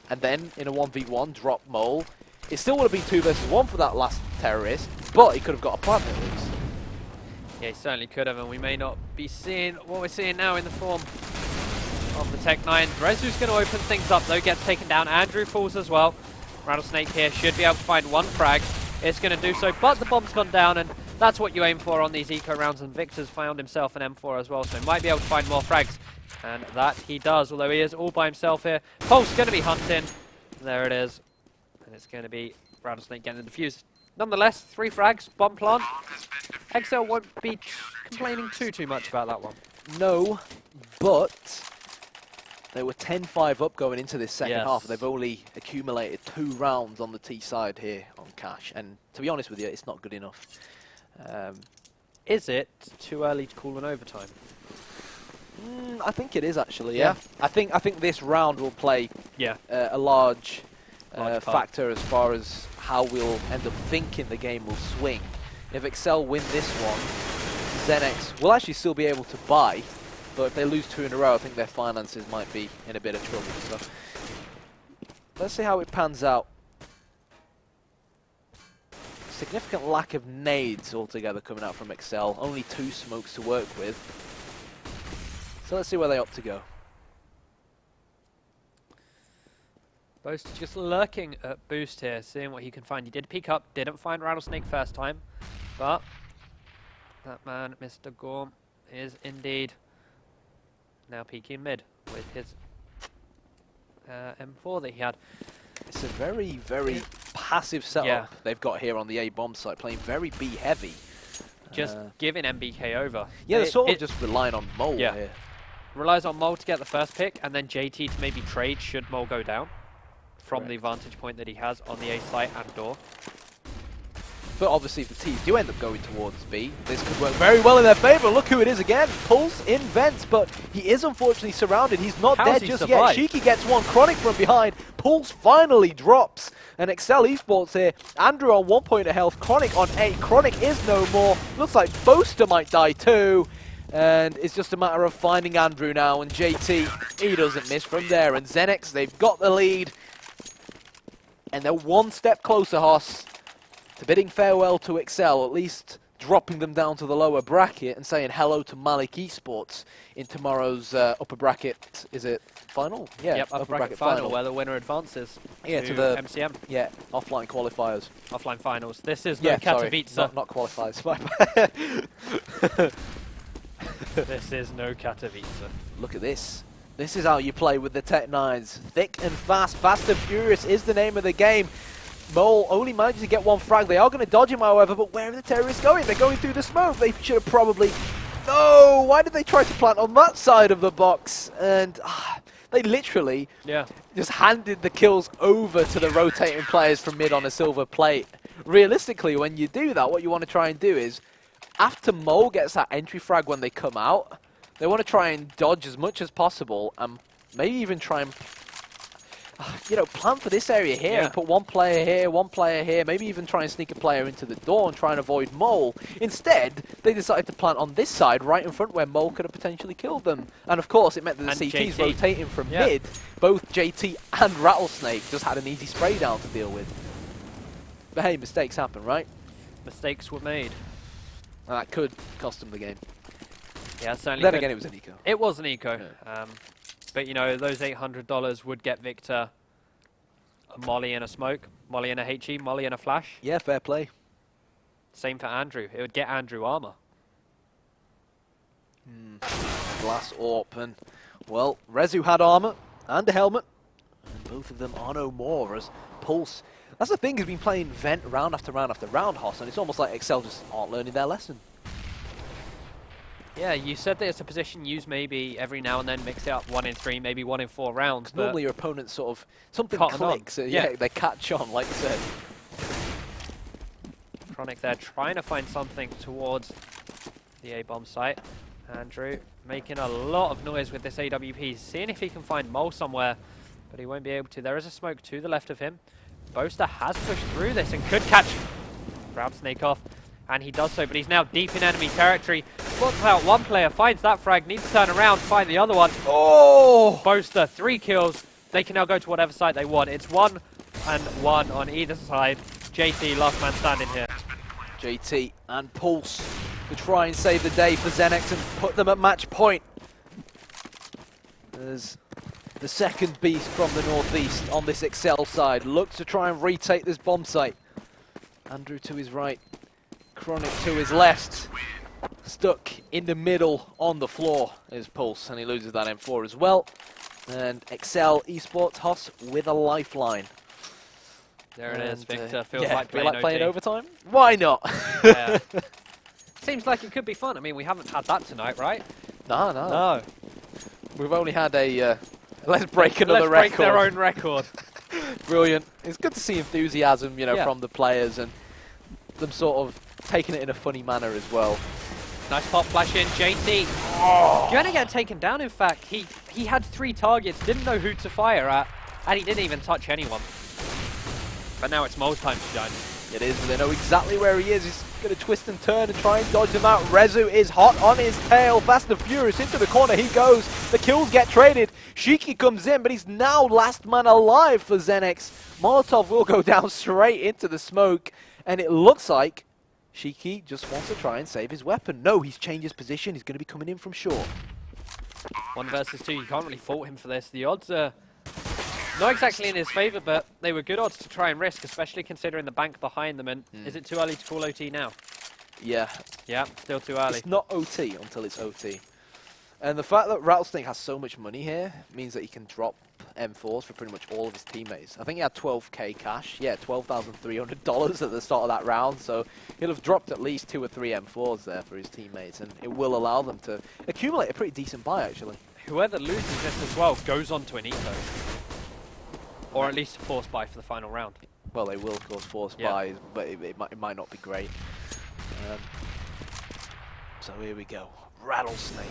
and then in a 1v1 drop Mole, it still would have been 2 versus 1 for that last terrorist, but he could have got a plant at least. Yeah, he certainly could have, and we may not be seeing what we're seeing now in the form of the Tech-9. Rezu's going to open things up, though, gets taken down. Andrew falls as well. Rattlesnake here should be able to find 1 frag. It's going to do so, but the bomb's gone down, and that's what you aim for on these eco rounds, and Victor's found himself an M4 as well, so he might be able to find more frags, and that he does, although he is all by himself here. Pulse going to be hunting. There it is, and it's going to be Rattlesnake getting defused. Nonetheless, 3 frags, bomb plant. exceL won't be complaining too much about that one. No, but they were 10-5 up going into this second half. They've only accumulated 2 rounds on the T side here on cash. And to be honest with you, it's not good enough. Is it too early to call an overtime? I think it is actually, yeah. I think this round will play a large factor as far as how we'll end up thinking the game will swing. If exceL win this one, XENEX will actually still be able to buy, but if they lose 2 in a row, I think their finances might be in a bit of trouble. So let's see how it pans out. Significant lack of nades altogether coming out from exceL. Only 2 smokes to work with. So let's see where they opt to go. Boast just lurking at Boost here, seeing what he can find. He did peek up, didn't find Rattlesnake first time, but that man, Mr. Gorm, is indeed now peeking mid with his M4 that he had. It's a very, very passive setup they've got here on the A bomb site, playing very B heavy. Just giving MBK over. Yeah, they're sort of just relying on Mole here. Relies on Mole to get the first pick, and then JT to maybe trade should Mole go down from the vantage point that he has on the A site and door. But obviously if the T's do end up going towards B, this could work very well in their favour. Look who it is again. Pulse in vents, but he is unfortunately surrounded. He's not dead just yet. Shiki gets 1, Chronic from behind. Pulse finally drops. And exceL eSports here. Andrew on 1 point of health. Chronic on 8. Chronic is no more. Looks like Boaster might die too. And it's just a matter of finding Andrew now. And JT, he doesn't miss from there. And XENEX, they've got the lead. And they're one step closer, Hoss, to bidding farewell to exceL, at least dropping them down to the lower bracket and saying hello to Malik eSports in tomorrow's upper bracket. Is it final? Yeah, yep, upper bracket final, where the winner advances to the MCM. Yeah, offline qualifiers. Offline finals. This is no Katowice. Sorry, not qualifiers. This is no Katowice. Look at this. This is how you play with the Tech 9s. Thick and fast. Fast and furious is the name of the game. Mole only manages to get one frag. They are going to dodge him, however, but where are the terrorists going? They're going through the smoke. They should have probably... No! Why did they try to plant on that side of the box? And they literally just handed the kills over to the rotating players from mid on a silver plate. Realistically, when you do that, what you want to try and do is, after Mole gets that entry frag when they come out, they want to try and dodge as much as possible and maybe even try and plan for this area here and put one player here, maybe even try and sneak a player into the door and try and avoid Mole. Instead, they decided to plant on this side, right in front where Mole could have potentially killed them. And of course, it meant that the CTs rotating from mid, both JT and Rattlesnake just had an easy spray down to deal with. But hey, mistakes happen, right? Mistakes were made. And that could cost them the game. Yeah, certainly. Then again, it was an eco. It was an eco. Yeah. But, you know, those $800 would get Victor a molly and a smoke, molly and a HE, molly and a flash. Yeah, fair play. Same for Andrew. It would get Andrew armor. Glass AWP. And, well, Rezu had armor and a helmet. And both of them are no more as Pulse. That's the thing, he's been playing Vent round after round after round, Hoss, and it's almost like exceL just aren't learning their lesson. Yeah, you said that it's a position used maybe every now and then, mix it up 1 in 3, maybe 1 in 4 rounds. But normally your opponent sort of, something clicks, they catch on, like you said. Chronic there trying to find something towards the A-bomb site. Andrew making a lot of noise with this AWP, seeing if he can find Mole somewhere, but he won't be able to. There is a smoke to the left of him. Boaster has pushed through this and could catch Rattlesnake off. And he does so, but he's now deep in enemy territory. Spots out one player, finds that frag, needs to turn around, find the other one. Oh! Boaster, 3 kills. They can now go to whatever side they want. It's 1 and 1 on either side. JT, last man standing here. JT and Pulse to try and save the day for XENEX and put them at match point. There's the second beast from the northeast on this exceL side. Looks to try and retake this bomb site. Andrew to his right. Chronic to his left, stuck in the middle on the floor is Pulse, and he loses that M4 as well. And exceL eSports Hoss with a lifeline. There it is, Victor. Feels like playing overtime? Why not? Yeah. Seems like it could be fun. I mean, we haven't had that tonight, right? No. We've only had a let's break another record. Let's break their own record. Brilliant. It's good to see enthusiasm, from the players and them sort of taking it in a funny manner as well. Nice pop flash in, JT. Gonna get taken down, in fact. He had 3 targets, didn't know who to fire at, and he didn't even touch anyone. But now it's Mole's time to shine. It is, and they know exactly where he is. He's going to twist and turn and try and dodge them out. Rezu is hot on his tail. Fast and furious into the corner he goes. The kills get traded. Shiki comes in, but he's now last man alive for XENEX. Molotov will go down straight into the smoke, and it looks like Shiki just wants to try and save his weapon. No, he's changed his position. He's going to be coming in from short. 1 versus 2. You can't really fault him for this. The odds are not exactly in his favour, but they were good odds to try and risk, especially considering the bank behind them. And is it too early to call OT now? Yeah. Yeah, still too early. It's not OT until it's OT. And the fact that Rattlesnake has so much money here means that he can drop M4s for pretty much all of his teammates. I think he had 12k cash. Yeah, $12,300 at the start of that round. So he'll have dropped at least 2 or 3 M4s there for his teammates. And it will allow them to accumulate a pretty decent buy, actually. Whoever loses this as well goes on to an eco. Or at least a force buy for the final round. Well, they will, of course, force buys, but it might not be great. So here we go. Rattlesnake,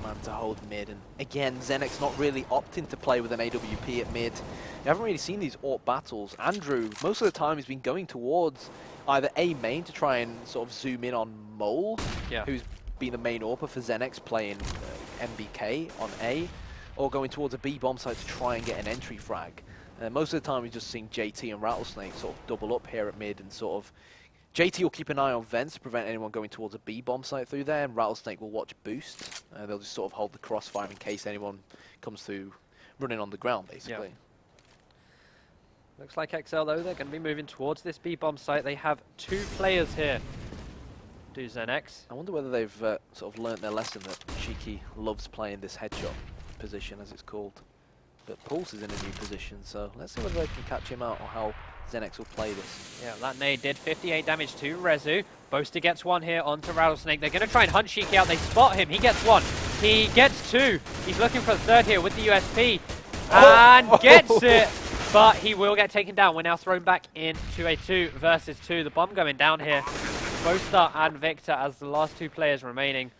man to hold mid, and again, XENEX not really opting to play with an AWP at mid. You haven't really seen these AWP battles. Andrew, most of the time, he's been going towards either A main to try and sort of zoom in on Mole, who's been the main AWPer for XENEX playing MBK on A, or going towards a B bomb site to try and get an entry frag. Most of the time we've just seen JT and Rattlesnake sort of double up here at mid and sort of... JT will keep an eye on vents to prevent anyone going towards a B bomb site through there, and Rattlesnake will watch boost. They'll just sort of hold the crossfire in case anyone comes through running on the ground, basically. Yep. Looks like exceL, though, they're going to be moving towards this B bomb site. They have 2 players here. Do XENEX. I wonder whether they've sort of learnt their lesson that Cheeky loves playing this headshot position, as it's called. But Pulse is in a new position, so let's see whether they can catch him out or how XENEX will play this. Yeah, that nade did 58 damage to Rezu. Boaster gets 1 here onto Rattlesnake. They're going to try and hunt Cheeky out. They spot him. He gets 1. He gets 2. He's looking for a 3rd here with the USP. And gets it. But he will get taken down. We're now thrown back into a 2 versus 2. The bomb going down here. Boaster and Victor as the last 2 players remaining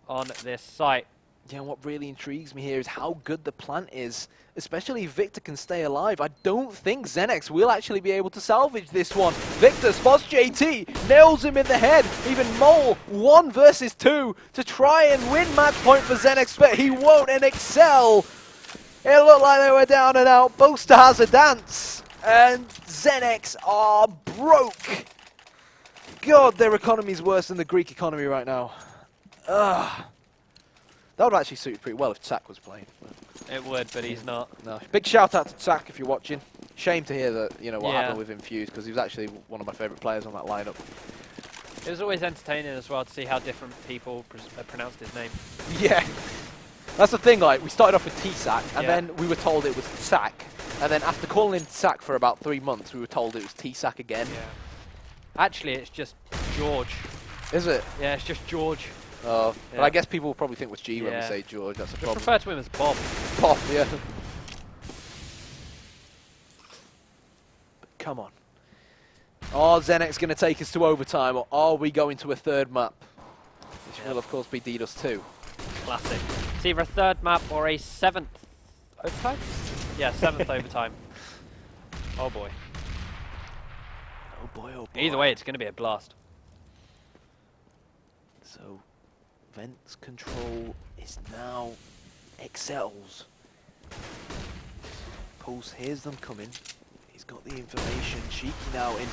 on this site. Yeah, what really intrigues me here is how good the plant is, especially if Victor can stay alive. I don't think XENEX will actually be able to salvage this one. Victor spots JT, nails him in the head. Even Mole, 1 versus 2 to try and win match point for XENEX, but he won't, and exceL. It looked like they were down and out. Boaster has a dance, and XENEX are broke. God, their economy's worse than the Greek economy right now. Ugh. That would actually suit pretty well if Tsak was playing. It would, but he's not. No. Big shout out to Tsak if you're watching. Shame to hear that, you know, what Yeah. happened with Infused, because he was actually one of my favourite players on that lineup. It was always entertaining as well to see how different people pronounced his name. Yeah. That's the thing, like, we started off with T-Sak, and Yeah. then we were told it was Tsak. And then after calling him Tsak for about 3 months, we were told it was T-Sak again. Yeah. Actually, it's just George. Is it? Yeah, it's just George. Oh, Yeah. but I guess people will probably think it's G when we Yeah. say George. That's a Just problem. refer to him as Bob. Pop, yeah. But come on. Are XENEX going to take us to overtime, or are we going to a 3rd map? Which will, of course, be DDoS 2. Classic. It's either a 3rd map or a 7th overtime? Yeah, 7th overtime. Oh boy. Oh boy, oh boy. Either way, it's going to be a blast. So, Vents control is now exceL's. Pulse hears them coming. He's got the information. Cheeky now in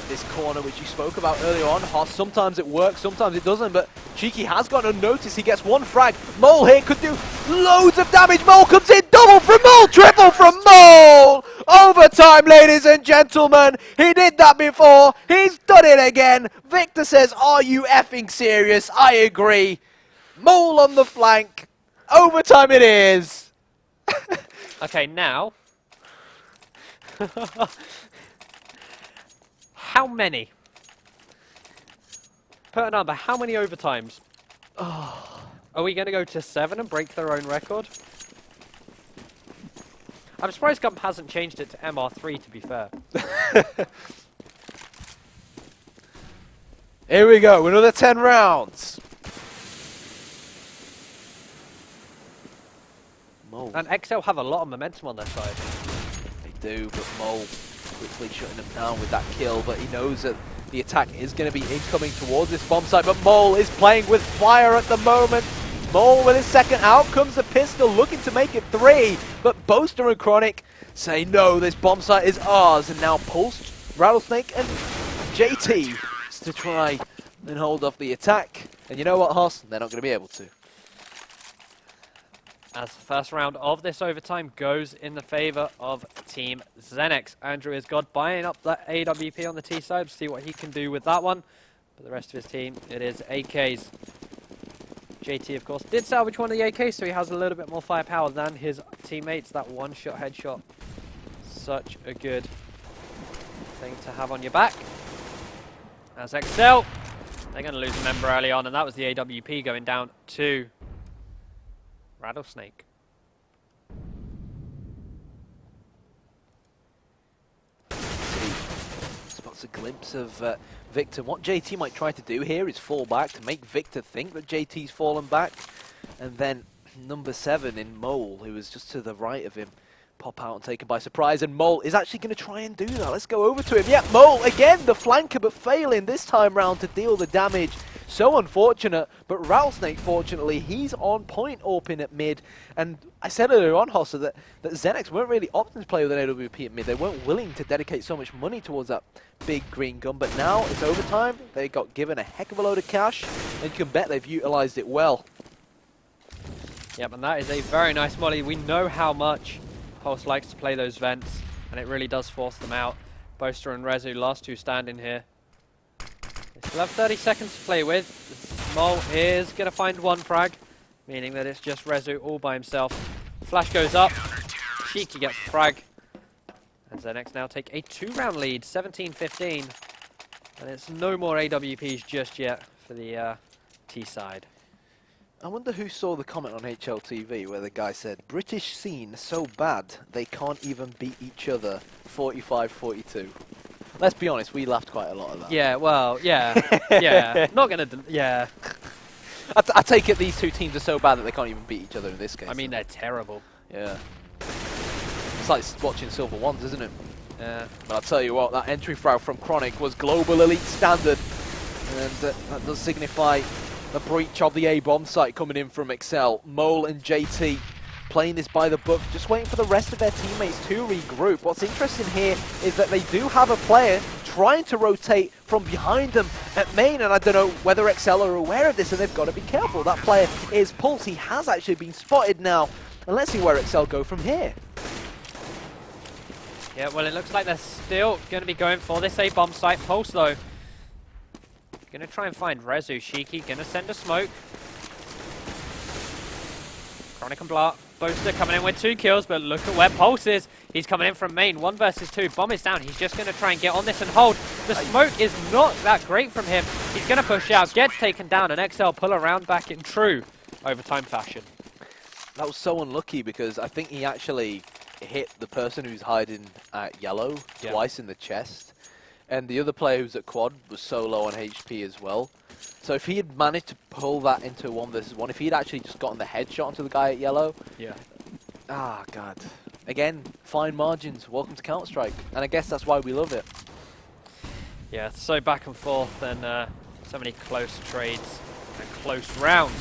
this corner, which you spoke about earlier on. Sometimes it works, sometimes it doesn't, but Cheeky has got unnoticed. He gets 1 frag. Mole here could do loads of damage. Mole comes in, double from Mole, triple from Mole! Overtime, ladies and gentlemen. He did that before. He's done it again. Victor says, are you effing serious? I agree. Mole on the flank. Overtime it is. Okay, now. How many? Put a number. How many overtimes? Oh. Are we going to go to 7 and break their own record? I'm surprised Gump hasn't changed it to MR3, to be fair. Here we go, another 10 rounds. Mole. And exceL have a lot of momentum on their side. They do, but Mole quickly shutting them down with that kill, but he knows that the attack is going to be incoming towards this bomb site, but Mole is playing with fire at the moment. Mole with his 2nd, out comes the pistol, looking to make it 3, but Boaster and Chronic say no, this bomb site is ours, and now Pulse, Rattlesnake and JT to try and hold off the attack. And you know what, Hoss? They're not going to be able to. As the first round of this overtime goes in the favour of Team XENEX. Andrew is God buying up that AWP on the T side to see what he can do with that one. But the rest of his team, it is AKs. JT, of course, did salvage one of the AKs, so he has a little bit more firepower than his teammates. That 1-shot headshot. Such a good thing to have on your back. As exceL, they're going to lose a member early on, and that was the AWP going down to Rattlesnake. Spots a glimpse of Victor. What JT might try to do here is fall back to make Victor think that JT's fallen back. And then number 7 in Mole, who was just to the right of him, pop out and taken by surprise, and Mole is actually going to try and do that. Let's go over to him. Yeah, Mole, again, the flanker, but failing this time round to deal the damage. So unfortunate, but Rattlesnake, fortunately, he's on point AWPing at mid. And I said earlier on, Hossa, that XENEX weren't really opting to play with an AWP at mid. They weren't willing to dedicate so much money towards that big green gun. But now it's overtime. They got given a heck of a load of cash, and you can bet they've utilized it well. Yep, and that is a very nice molly. We know how much Pulse likes to play those vents, and it really does force them out. Boaster and Rezu, last two standing here. They still have 30 seconds to play with. Mole is going to find one frag, meaning that it's just Rezu all by himself. Flash goes up. Cheeky gets the frag. And XENEX now take a 2-round lead, 17-15. And it's no more AWPs just yet for the T side. I wonder who saw the comment on HLTV where the guy said, British scene so bad they can't even beat each other 45-42. Let's be honest, we laughed quite a lot of that. Yeah, well, yeah, yeah. Not gonna, yeah. I take it these two teams are so bad that they can't even beat each other in this case. I mean, they're terrible. Yeah. It's like watching Silver Ones, isn't it? Yeah. But I'll tell you what, that entry frag from Chronic was global elite standard. And that does signify the breach of the A-bomb site coming in from exceL. Mole and JT playing this by the book, just waiting for the rest of their teammates to regroup. What's interesting here is that they do have a player trying to rotate from behind them at main, and I don't know whether exceL are aware of this, and they've got to be careful. That player is Pulse. He has actually been spotted now, and let's see where exceL go from here. Yeah, well, it looks like they're still going to be going for this A-bomb site. Pulse, though, going to try and find Rezu. Shiki going to send a smoke. Chronic and Blah. Boaster coming in with 2 kills, but look at where Pulse is. He's coming in from main, 1 versus 2. Bomb is down. He's just going to try and get on this and hold. The smoke is not that great from him. He's going to push out, gets taken down, and exceL pull around back in true overtime fashion. That was so unlucky because I think he actually hit the person who's hiding at yellow twice in the chest. And the other player who's at quad was so low on HP as well. So if he had managed to pull that into 1 versus 1, if he'd actually just gotten the headshot onto the guy at yellow. Yeah. Ah, God. Again, fine margins. Welcome to Counter-Strike. And I guess that's why we love it. Yeah, it's so back and forth and so many close trades and close rounds.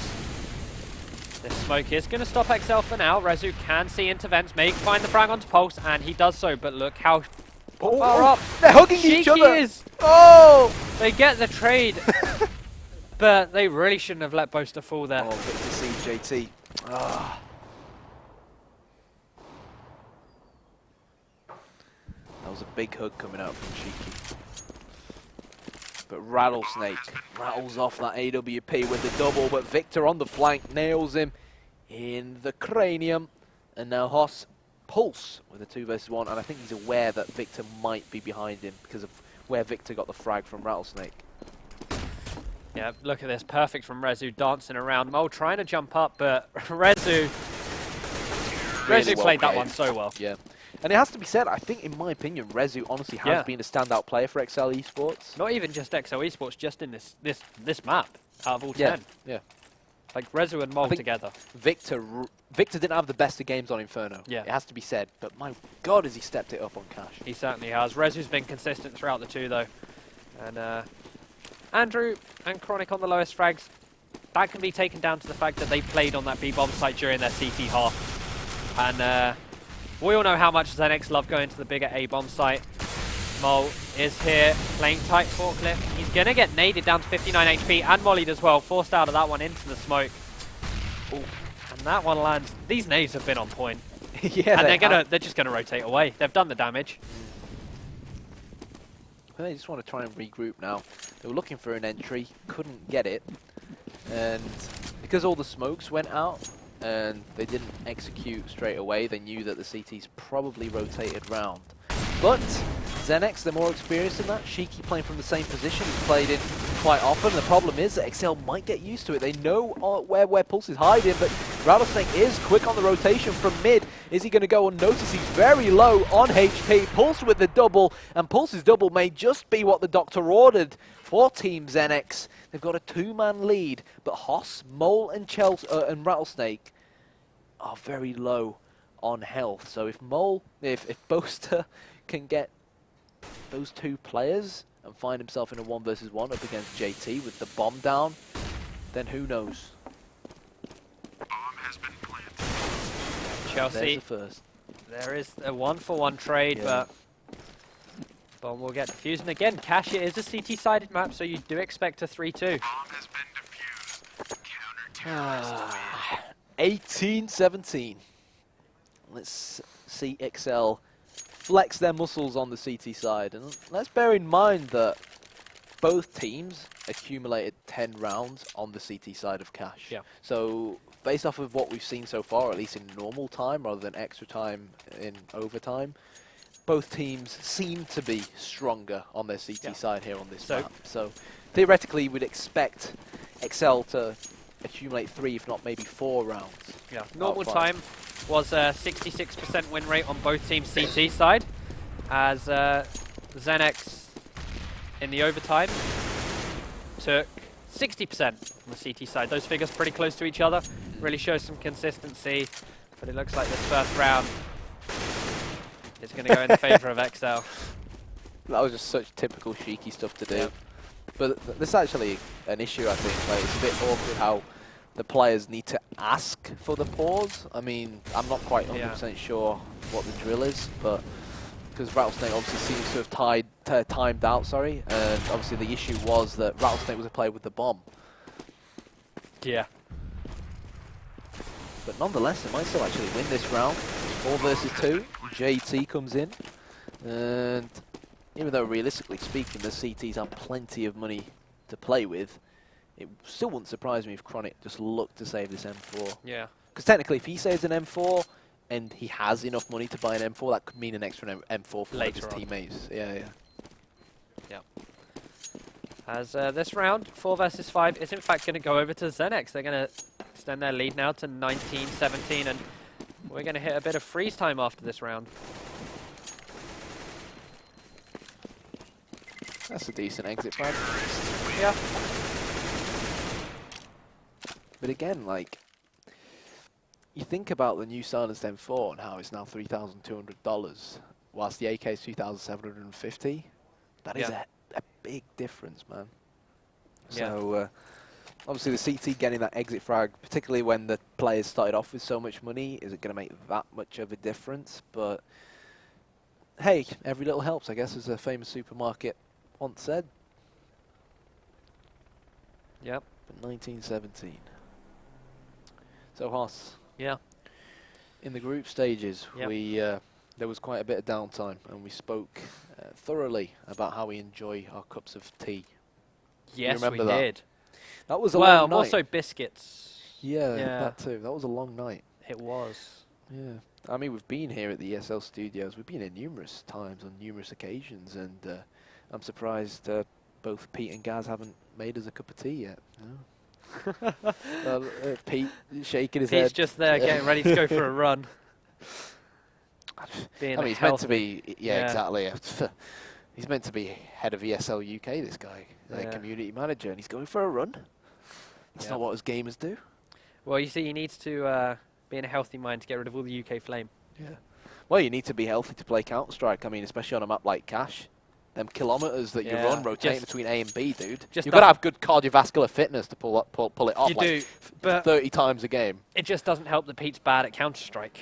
This smoke is going to stop exceL for now. Rezu can see into vents, may find the frag onto Pulse, and he does so, but look how far up. They're hugging each other. Is. Oh! They get the trade, but they really shouldn't have let Boaster fall there. Oh, good to see JT. Ah. That was a big hug coming out from Shiki. But Rattlesnake rattles off that AWP with the double, but Victor on the flank nails him in the cranium. And now Hoss Pulse with a 2 versus 1, and I think he's aware that Victor might be behind him because of where Victor got the frag from Rattlesnake. Yeah, look at this. Perfect from Rezu, dancing around. Mole trying to jump up, but Rezu Really well played that one so well. Yeah. And it has to be said, I think, in my opinion, Rezu honestly has been a standout player for exceL eSports. Not even just exceL eSports, just in this map, out of all 10. Yeah. Like Rezu and Mole together. Victor didn't have the best of games on Inferno. Yeah. It has to be said. But my God, has he stepped it up on Cash. He certainly has. Rezu's been consistent throughout the 2, though. And Andrew and Chronic on the lowest frags. That can be taken down to the fact that they played on that B-bomb site during their CT half. And we all know how much XENEX love going to the bigger A-bomb site. Mole is here, playing tight forklift. He's going to get naded down to 59 HP and mollied as well, forced out of that one into the smoke. Ooh. And that one lands. These nades have been on point. Yeah, and they're just going to rotate away. They've done the damage. Well, they just want to try and regroup now. They were looking for an entry, couldn't get it. And because all the smokes went out, and they didn't execute straight away, they knew that the CTs probably rotated round. But XENEX, they're more experienced in that. Shiki playing from the same position, he's played in quite often. The problem is that exceL might get used to it. They know where Pulse is hiding, but Rattlesnake is quick on the rotation from mid. Is he going to go unnoticed? He's very low on HP. Pulse with the double, and Pulse's double may just be what the doctor ordered for Team XENEX. They've got a 2-man lead, but Hoss, Mole, and Rattlesnake are very low on health. So if if Boaster can get those two players and find himself in a 1v1 up against JT with the bomb down, then who knows? Chelsea, There's the first. there is a 1-for-1 trade, Yeah. but bomb will get defused. And again, Cash, it is a CT-sided map, so you do expect a 3-2. 18-17. Let's see exceL flex their muscles on the CT side. And let's bear in mind that both teams accumulated 10 rounds on the CT side of Cash. Yeah. So based off of what we've seen so far, at least in normal time rather than extra time in overtime, both teams seem to be stronger on their CT side here on this map. So theoretically, we'd expect exceL to accumulate 3, if not maybe 4 rounds. Yeah, normal time was a 66% win rate on both teams' CT side, as XENEX in the overtime took 60% on the CT side. Those figures pretty close to each other, really shows some consistency, but it looks like this first round is going to go in the favour of exceL. That was just such typical cheeky stuff to do. Yeah. But this is actually an issue, I think. Like, it's a bit awkward how the players need to ask for the pause. I mean, I'm not quite 100% sure what the drill is, but because Rattlesnake obviously seems to have timed out, and obviously the issue was that Rattlesnake was a player with the bomb. Yeah. But nonetheless, they might still actually win this round. 4 versus 2. JT comes in, and even though realistically speaking, the CTs have plenty of money to play with, it still wouldn't surprise me if Chronic just looked to save this M4. Yeah. Because technically, if he saves an M4 and he has enough money to buy an M4, that could mean an extra M4 for one of his teammates. Yeah. As this round, 4 versus 5, is in fact going to go over to XENEX. They're going to extend their lead now to 19-17, and we're going to hit a bit of freeze time after this round. That's a decent exit frag. Yeah. But again, like, you think about the new SanDisk M4 and how it's now $3,200, whilst the AK is $2,750. That is a big difference, man. So, obviously the CT getting that exit frag, particularly when the players started off with so much money, is it going to make that much of a difference? But, hey, every little helps, I guess, as a famous supermarket once said. Yep. But 19-17. So, Haas. Yeah. In the group stages, there was quite a bit of downtime, and we spoke thoroughly about how we enjoy our cups of tea. Yes, we did. That was a long night. Well, also biscuits. Yeah, that too. That was a long night. It was. Yeah. I mean, we've been here at the ESL studios. We've been here numerous times on numerous occasions, and I'm surprised both Pete and Gaz haven't made us a cup of tea yet. Pete shaking his head. He's just there getting ready to go for a run. I mean, he's meant to be, exactly. He's meant to be head of ESL UK, this guy, community manager, and he's going for a run. That's not what us gamers do. Well, you see, he needs to be in a healthy mind to get rid of all the UK flame. Yeah. Well, you need to be healthy to play Counter-Strike. I mean, especially on a map like Cash. Them kilometers that you run rotating between A and B, dude. You've got to have good cardiovascular fitness to pull it off. You do, but 30 times a game. It just doesn't help that Pete's bad at Counter-Strike.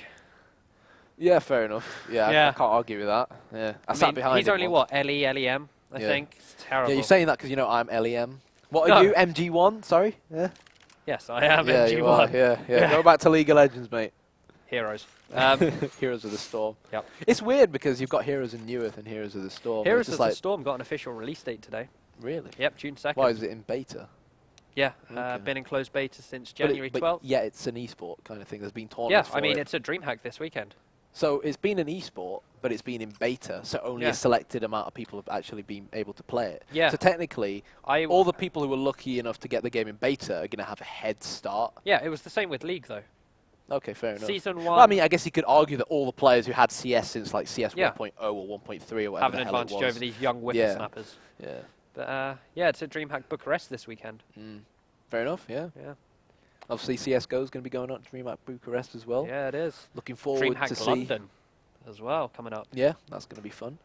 Yeah, fair enough. Yeah, I can't argue with that. Yeah, I sat behind him. He's only what, LE, LEM, I think. It's terrible. Yeah, you're saying that because you know I'm LEM. What are you, MG1? Sorry. Yeah. Yes, I am MG1. You are. Yeah. Go back to League of Legends, mate. Heroes. Heroes of the Storm. Yep. It's weird because you've got Heroes in Newarth and Heroes of the Storm. Heroes of the Storm got an official release date today. Really? Yep, June 2nd. Why is it in beta? Yeah, been in closed beta since January 12th. Yeah, it's an esport kind of thing. There's been tournaments. Yeah, I mean, it's a DreamHack this weekend. So it's been an esport, but it's been in beta, so only a selected amount of people have actually been able to play it. Yeah. So technically, all the people who were lucky enough to get the game in beta are going to have a head start. Yeah, it was the same with League, though. Okay, fair enough. Season 1... Well, I mean, I guess you could argue that all the players who had CS since like CS 1.0 or 1.3 or whatever have an advantage over these young whippersnappers. Yeah. But, it's a DreamHack Bucharest this weekend. Fair enough, yeah. Obviously, CSGO is going to be going on to DreamHack Bucharest as well. Yeah, it is. Looking forward to DreamHack see. London as well coming up. Yeah, that's going to be fun.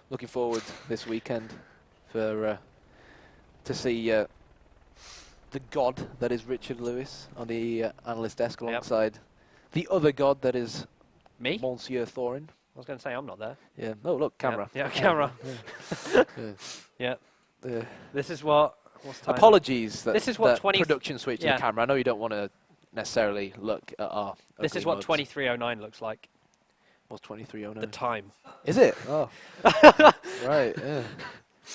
Looking forward this weekend for to see the god that is Richard Lewis on the analyst desk alongside the other god that is Me? Monsieur Thorin. I was going to say I'm not there. Yeah. No, look, camera. Yeah, camera. Yeah. Yeah. This is what. What's time? Apologies. This is what production switch to the camera. I know you don't want to necessarily look at our. This is what 2309 looks like. What's 2309? The time. Is it? Oh. Right. Yeah.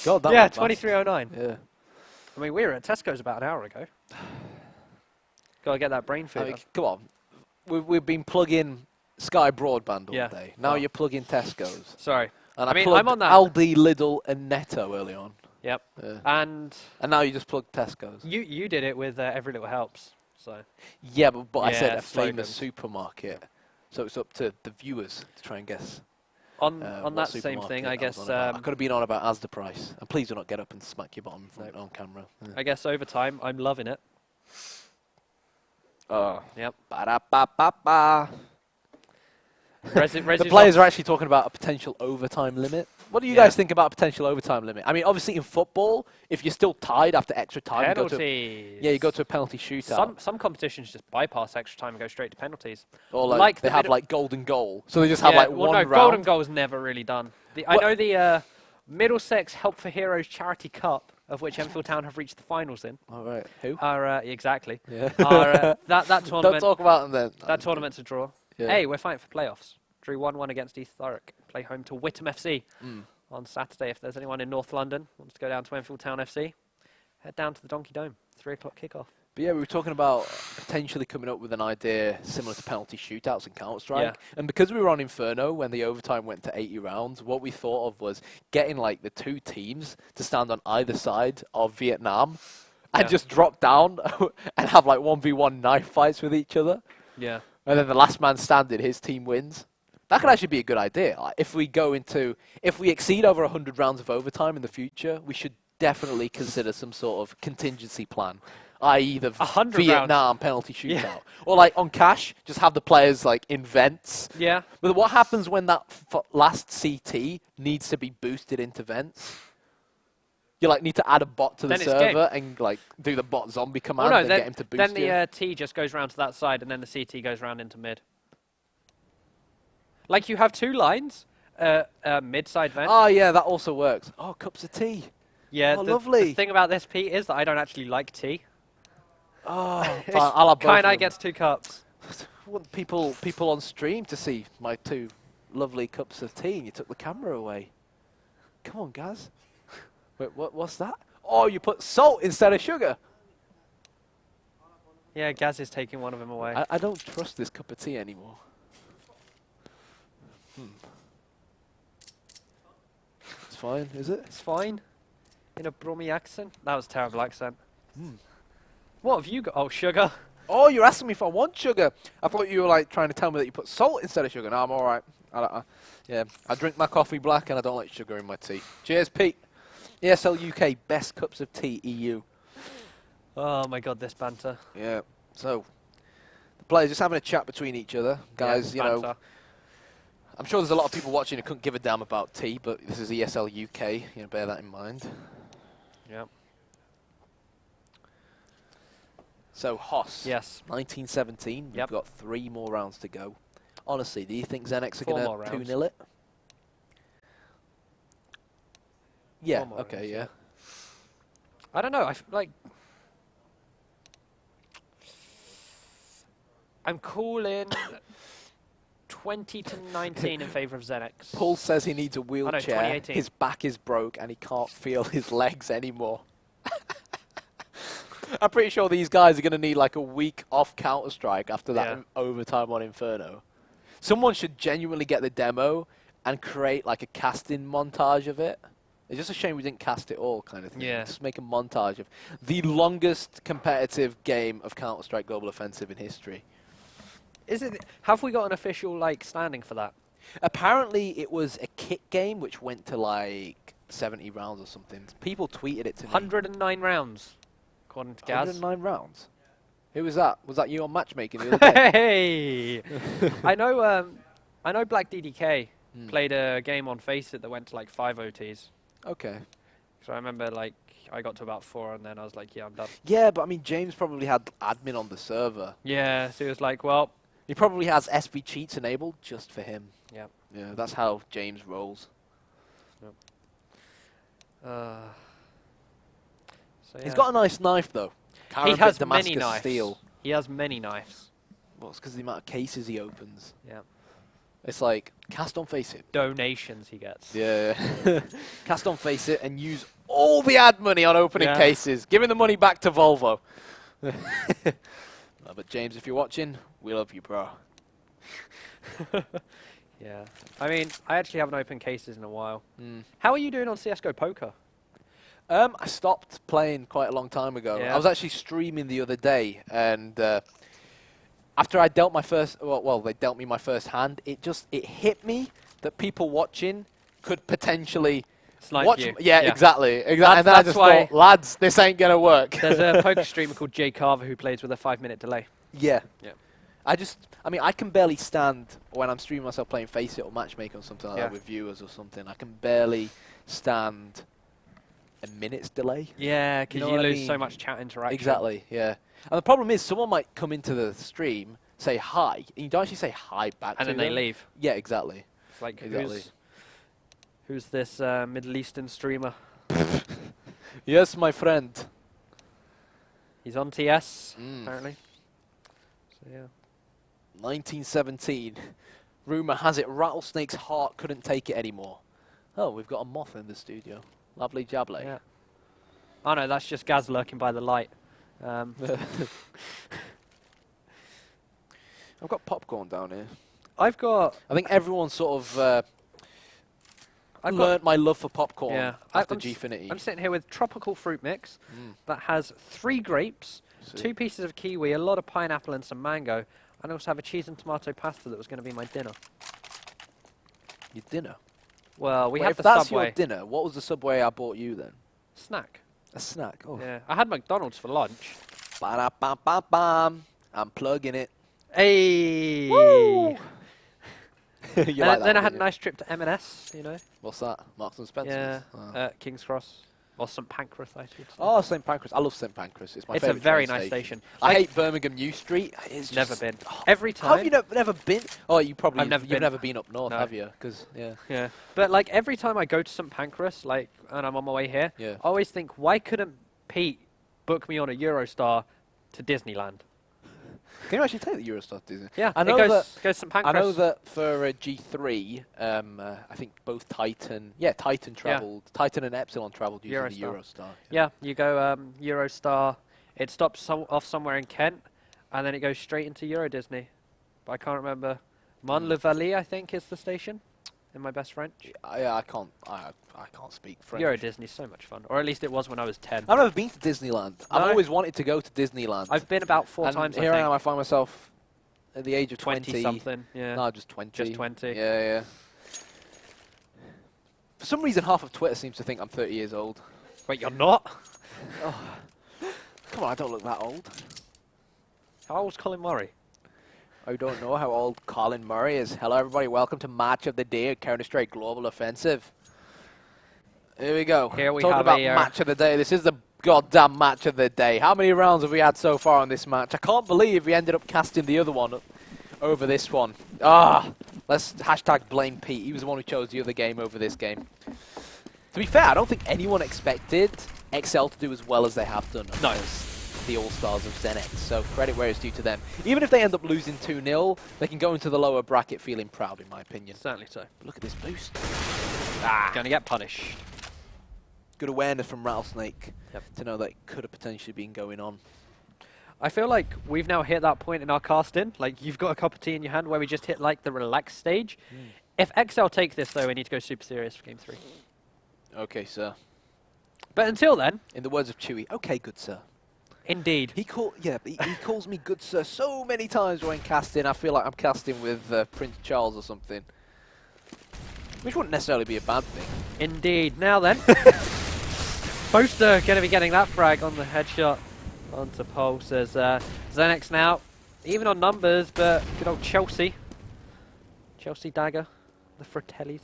God, that. Yeah, 2309. Yeah. I mean, we were at Tesco's about an hour ago. Gotta get that brain food. I mean, come on. We've been plugging Sky Broadband all day. Now you're plugging Tesco's. Sorry. And I mean, plugged I'm on that. Aldi, Lidl, and Netto early on. Yep. Yeah. And now you just plug Tesco's. you did it with Every Little Helps. So. Yeah, but I said a slogans. famous supermarket. So it's up to the viewers to try and guess. On that same thing, I guess. I could have been on about Asda price. And please do not get up and smack your bottom on camera. Yeah. I guess over time, I'm loving it. Oh. Yep. Ba-da-ba-ba-ba. The players are actually talking about a potential overtime limit. What do you guys think about a potential overtime limit? I mean, obviously in football, if you're still tied after extra time, you go to a penalty shootout. Some competitions just bypass extra time and go straight to penalties. Or like they have like golden goal, so they just have like one round. Golden goal is never really done. I know the Middlesex Help for Heroes Charity Cup, of which Enfield Town have reached the finals in. All right, who? Exactly. Yeah. That tournament. Don't talk about them then. That tournament's a draw. Yeah. Hey, we're fighting for playoffs. Drew 1-1 against East Thurrock. Play home to Whittam FC on Saturday. If there's anyone in North London who wants to go down to Enfield Town FC, head down to the Donkey Dome. 3 o'clock kickoff. But yeah, we were talking about potentially coming up with an idea similar to penalty shootouts in Counter-Strike. Yeah. And because we were on Inferno when the overtime went to 80 rounds, what we thought of was getting like the 2 teams to stand on either side of Vietnam and just drop down and have like 1v1 knife fights with each other. Yeah. And then the last man standing, his team wins. That could actually be a good idea. Like if we exceed over 100 rounds of overtime in the future, we should definitely consider some sort of contingency plan, i.e. the Vietnam penalty shootout. Or like on Cash, just have the players like in vents. Yeah. But what happens when that last CT needs to be boosted into vents? You like need to add a bot to the server and like do the bot zombie command and get him to boost Then the T just goes round to that side and then the CT goes round into mid. Like you have 2 lines, mid-side vent. Oh yeah, that also works. Oh, cups of tea. Yeah, lovely. The thing about this, Pete, is that I don't actually like tea. Oh, I'll have both. Kind gets 2 cups. I want people on stream to see my 2 lovely cups of tea, and you took the camera away. Come on, Gaz. Wait, what's that? Oh, you put salt instead of sugar. Yeah, Gaz is taking one of them away. I don't trust this cup of tea anymore. It's fine, is it? It's fine. In a Brummy accent. That was a terrible accent. What have you got? Oh, sugar. Oh, you're asking me if I want sugar. I thought you were like trying to tell me that you put salt instead of sugar. No, I'm all right. I drink my coffee black and I don't like sugar in my tea. Cheers, Pete. ESL UK best cups of tea EU. Oh my God, this banter. Yeah. So the players just having a chat between each other, guys. Yeah, you know, I'm sure there's a lot of people watching who couldn't give a damn about tea, but this is ESL UK. You know, bear that in mind. Yeah. So Hoss. Yes. 1917. We've got 3 more rounds to go. Honestly, do you think XENEX are going to 2-0 it? Yeah. Okay. Yeah. I don't know. I'm calling 20-19 in favour of XENEX. Paul says he needs a wheelchair. 2018. His back is broke and he can't feel his legs anymore. I'm pretty sure these guys are going to need like a week off Counter-Strike after that overtime on Inferno. Someone should genuinely get the demo and create like a casting montage of it. It's just a shame we didn't cast it all, kind of thing. Yeah. Just make a montage of the longest competitive game of Counter-Strike Global Offensive in history. Have we got an official like standing for that? Apparently, it was a kit game which went to like 70 rounds or something. People tweeted it to me. 109 rounds, according to Gaz. 109 rounds. Who was that? Was that you on matchmaking the other day? Hey! I know Black DDK played a game on Face It that went to like 5 OTs. Okay. So I remember like I got to about 4 and then I was like, yeah, I'm done. Yeah, but I mean, James probably had admin on the server. Yeah, so he was like, well, He probably has SV cheats enabled just for him. yeah. Yeah, that's how James rolls. So He's got a nice knife though. He has Damascus many knives. steel. He has many knives. Well, it's because of the amount of cases he opens. Yeah. It's like, cast on Face It. Donations he gets. Yeah. Cast on Face It and use all the ad money on opening cases. Giving the money back to Volvo. No, but James, if you're watching, we love you, bro. Yeah. I mean, I actually haven't opened cases in a while. How are you doing on CSGO Poker? I stopped playing quite a long time ago. Yeah. I was actually streaming the other day, and after I dealt my first, well, they dealt me my first hand. It hit me that people watching could potentially Snipe watch. you. Yeah, exactly. And then I that's just why thought, lads, this ain't gonna work. There's a poker streamer called Jay Carver who plays with a 5-minute delay. Yeah. Yeah. I mean, I can barely stand when I'm streaming myself playing Face It or Matchmaker or something like Yeah. that with viewers or something. I can barely stand a minute's delay. Yeah, because know you what I lose mean? so much chat interaction. Exactly, yeah. And the problem is someone might come into the stream, say hi, and you don't actually say hi back And to then they them. leave. Yeah, exactly. It's like, Exactly. who's this Middle Eastern streamer? Yes, my friend. He's on TS, apparently. So, yeah. 1917. Rumour has it Rattlesnake's heart couldn't take it anymore. Oh, we've got a moth in the studio. Lovely jubbly. Yeah. Oh no, that's just Gaz lurking by the light. I've got popcorn down here. I've got... I think everyone sort of learnt my love for popcorn after Gfinity. I'm sitting here with tropical fruit mix that has 3 grapes, 2 pieces of kiwi, a lot of pineapple and some mango, and I also have a cheese and tomato pasta that was going to be my dinner. Your dinner? Well, we Wait, had if the that's Subway. your dinner, what was the Subway I bought you then? Snack. A snack. Oh. Yeah, I had McDonald's for lunch. Ba-da-bam-bam-bam. I'm plugging it. Hey! Woo! You like And that then I one, had a didn't nice trip to M&S, you know. you? What's that? Marks and Spencer's? Yeah, Oh. King's Cross. Or St Pancras, I should say. Oh, St Pancras. I love St Pancras. It's my It's a favourite very train nice station. I hate Birmingham New Street. It's Never just, been. oh, Every How have time. you never been? Oh, you probably I've never you've been. never been up north, No. have you? Because yeah, Yeah. But like every time I go to St Pancras, like, and I'm on my way here, yeah. I always think, why couldn't Pete book me on a Eurostar to Disneyland? Can you actually take the Eurostar to Disney? Yeah, I know it that. goes St I Pancras. know that for G3, I think both Titan travelled, Titan and Epsilon travelled using the Eurostar. Yeah, you go Eurostar. It stops off somewhere in Kent, and then it goes straight into Euro Disney. But I can't remember. Mont-le-Vallée, I think, is the station. In my best French. I can't speak French. Euro Disney's so much fun, or at least it was when I was 10. I've never been to Disneyland. I've No? always wanted to go to Disneyland. I've been about 4 and times. here I I think. am. I find myself at the age of 20 something. Yeah. No, just 20. Just 20. Yeah, yeah. For some reason, half of Twitter seems to think I'm 30 years old. Wait, you're not? Oh. Come on, I don't look that old. How old's Colin Murray? I don't know how old Colin Murray is. Hello, everybody. Welcome to Match of the Day, Counter-Strike Global Offensive. Here we go. Here we Talking have about a, Match of the Day. This is the goddamn Match of the Day. How many rounds have we had so far on this match? I can't believe we ended up casting the other one over this one. Let's hashtag blame Pete. He was the one who chose the other game over this game. To be fair, I don't think anyone expected exceL to do as well as they have done. No. The All-Stars of XENEX, so credit where it's due to them. Even if they end up losing 2-0, they can go into the lower bracket feeling proud, in my opinion. Certainly so. But look at this boost. Gonna get punished. Good awareness from Rattlesnake Yep. to know that it could have potentially been going on. I feel like we've now hit that point in our casting. Like, you've got a cup of tea in your hand where we just hit, like, the relaxed stage. If exceL take this, though, we need to go super serious for Game 3. Okay, sir. But until then... In the words of Chewy, okay, good sir. Indeed. He calls me good sir so many times when casting. I feel like I'm casting with Prince Charles or something. Which wouldn't necessarily be a bad thing. Indeed. Now then. Poster going to be getting that frag on the headshot onto Pulse as XENEX now, even on numbers, but good old Chelsea dagger, the Fratellis,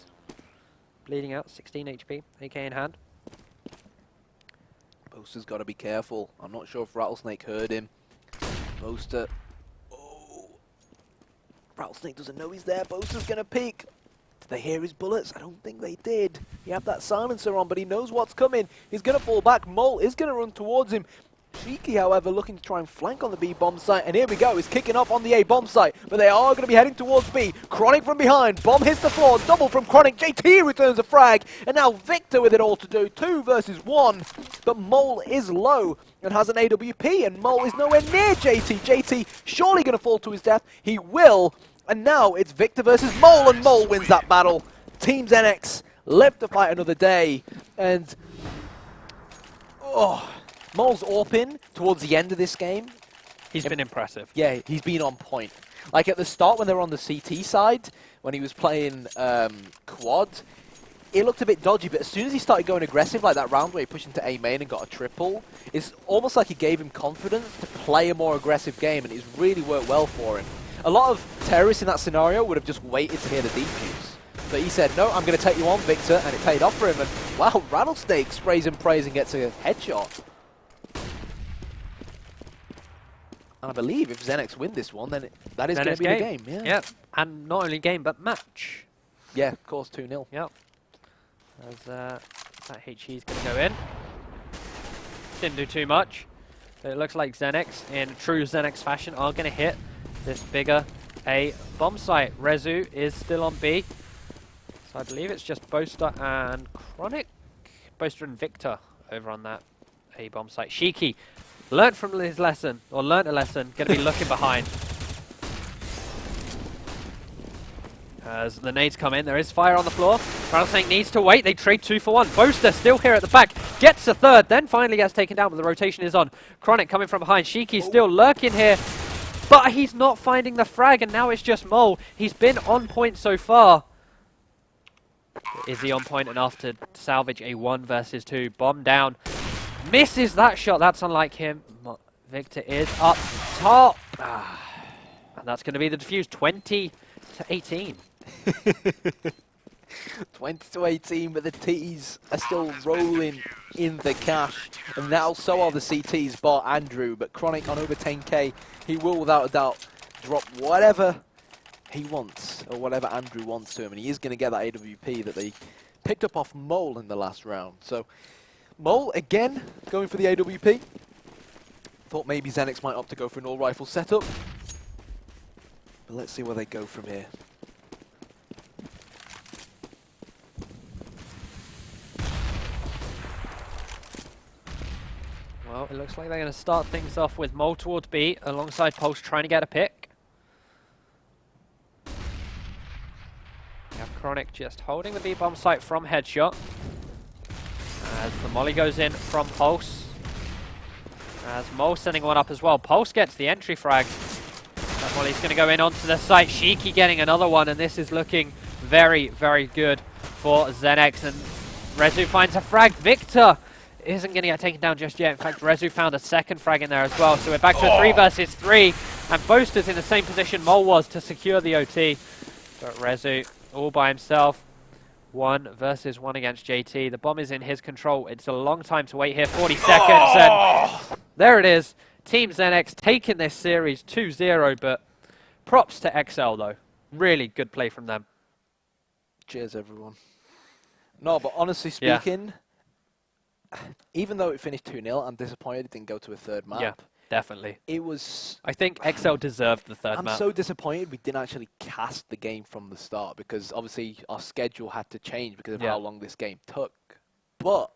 bleeding out, 16 HP, AK in hand. Boaster's got to be careful. I'm not sure if Rattlesnake heard him. Boaster. Oh. Rattlesnake doesn't know he's there. Boaster's going to peek. Did they hear his bullets? I don't think they did. He had that silencer on, but he knows what's coming. He's going to fall back. Mole is going to run towards him. Cheeky, however, looking to try and flank on the B bomb site, and here we go, he's kicking off on the A bomb site, but they are going to be heading towards B. Chronic from behind, bomb hits the floor, double from Chronic, JT returns a frag, and now Victor with it all to do, 2 versus 1, but Mole is low and has an AWP, and Mole is nowhere near JT. JT surely going to fall to his death, he will, and now it's Victor versus Mole, and Mole wins that battle. Team XENEX live to fight another day, and Mole's AWP towards the end of this game. He's been impressive. Yeah, he's been on point. Like at the start when they were on the CT side, when he was playing quad, it looked a bit dodgy, but as soon as he started going aggressive, like that round where he pushed into A main and got a triple, it's almost like it gave him confidence to play a more aggressive game, and it's really worked well for him. A lot of terrorists in that scenario would have just waited to hear the defuse. But he said, no, I'm going to take you on, Victor, and it paid off for him. And wow, Rattlesnake sprays and prays and gets a headshot. And I believe if XENEX win this one, then that is going to be the game. Yeah. Yep, and not only game, but match. Yeah, of course, 2-0. Yep. As that HE is going to go in. Didn't do too much. But it looks like XENEX, in true XENEX fashion, are going to hit this bigger A bomb site. Rezu is still on B. So I believe it's just Boaster and Chronic. Boaster and Victor over on that A bomb site. Shiki learned from his lesson, or learnt a lesson, going to be looking behind. As the nades come in, there is fire on the floor. Rattlesnake needs to wait, they trade 2 for 1. Boaster still here at the back, gets a third, then finally gets taken down, but the rotation is on. Chronic coming from behind, Shiki still lurking here, but he's not finding the frag, and now it's just Mole. He's been on point so far. Is he on point enough to salvage a 1 versus 2? Bomb down. Misses that shot, that's unlike him. Victor is up top. And that's going to be the defuse, 20-18. 20-18, but the T's are still rolling in the cash. And now so are the CTs, bar Andrew. But Chronic on over 10k, he will without a doubt drop whatever he wants, or whatever Andrew wants to him. And he is going to get that AWP that they picked up off Mole in the last round. So Mole, again, going for the AWP. Thought maybe XENEX might opt to go for an all-rifle setup. But let's see where they go from here. Well, it looks like they're going to start things off with Mole towards B, alongside Pulse trying to get a pick. We have Chronic just holding the B bomb site from headshot. As the molly goes in from Pulse. As Mole sending one up as well. Pulse gets the entry frag. That molly's going to go in onto the site. Shiki getting another one, and this is looking very, very good for XENEX. And Rezu finds a frag. Victor isn't going to get taken down just yet. In fact, Rezu found a second frag in there as well. So we're back to a 3 versus 3. And Boaster's in the same position Mole was to secure the OT. But Rezu all by himself. 1 versus 1 against JT. The bomb is in his control. It's a long time to wait here, 40 seconds, and there it is. Team XENEX taking this series 2-0, but props to exceL though. Really good play from them. Cheers, everyone. No, but honestly speaking, even though it finished 2-0, I'm disappointed it didn't go to a third map. Yeah, definitely. It was... I think exceL deserved the third map. I'm so disappointed we didn't actually cast the game from the start, because obviously our schedule had to change because of how long this game took. But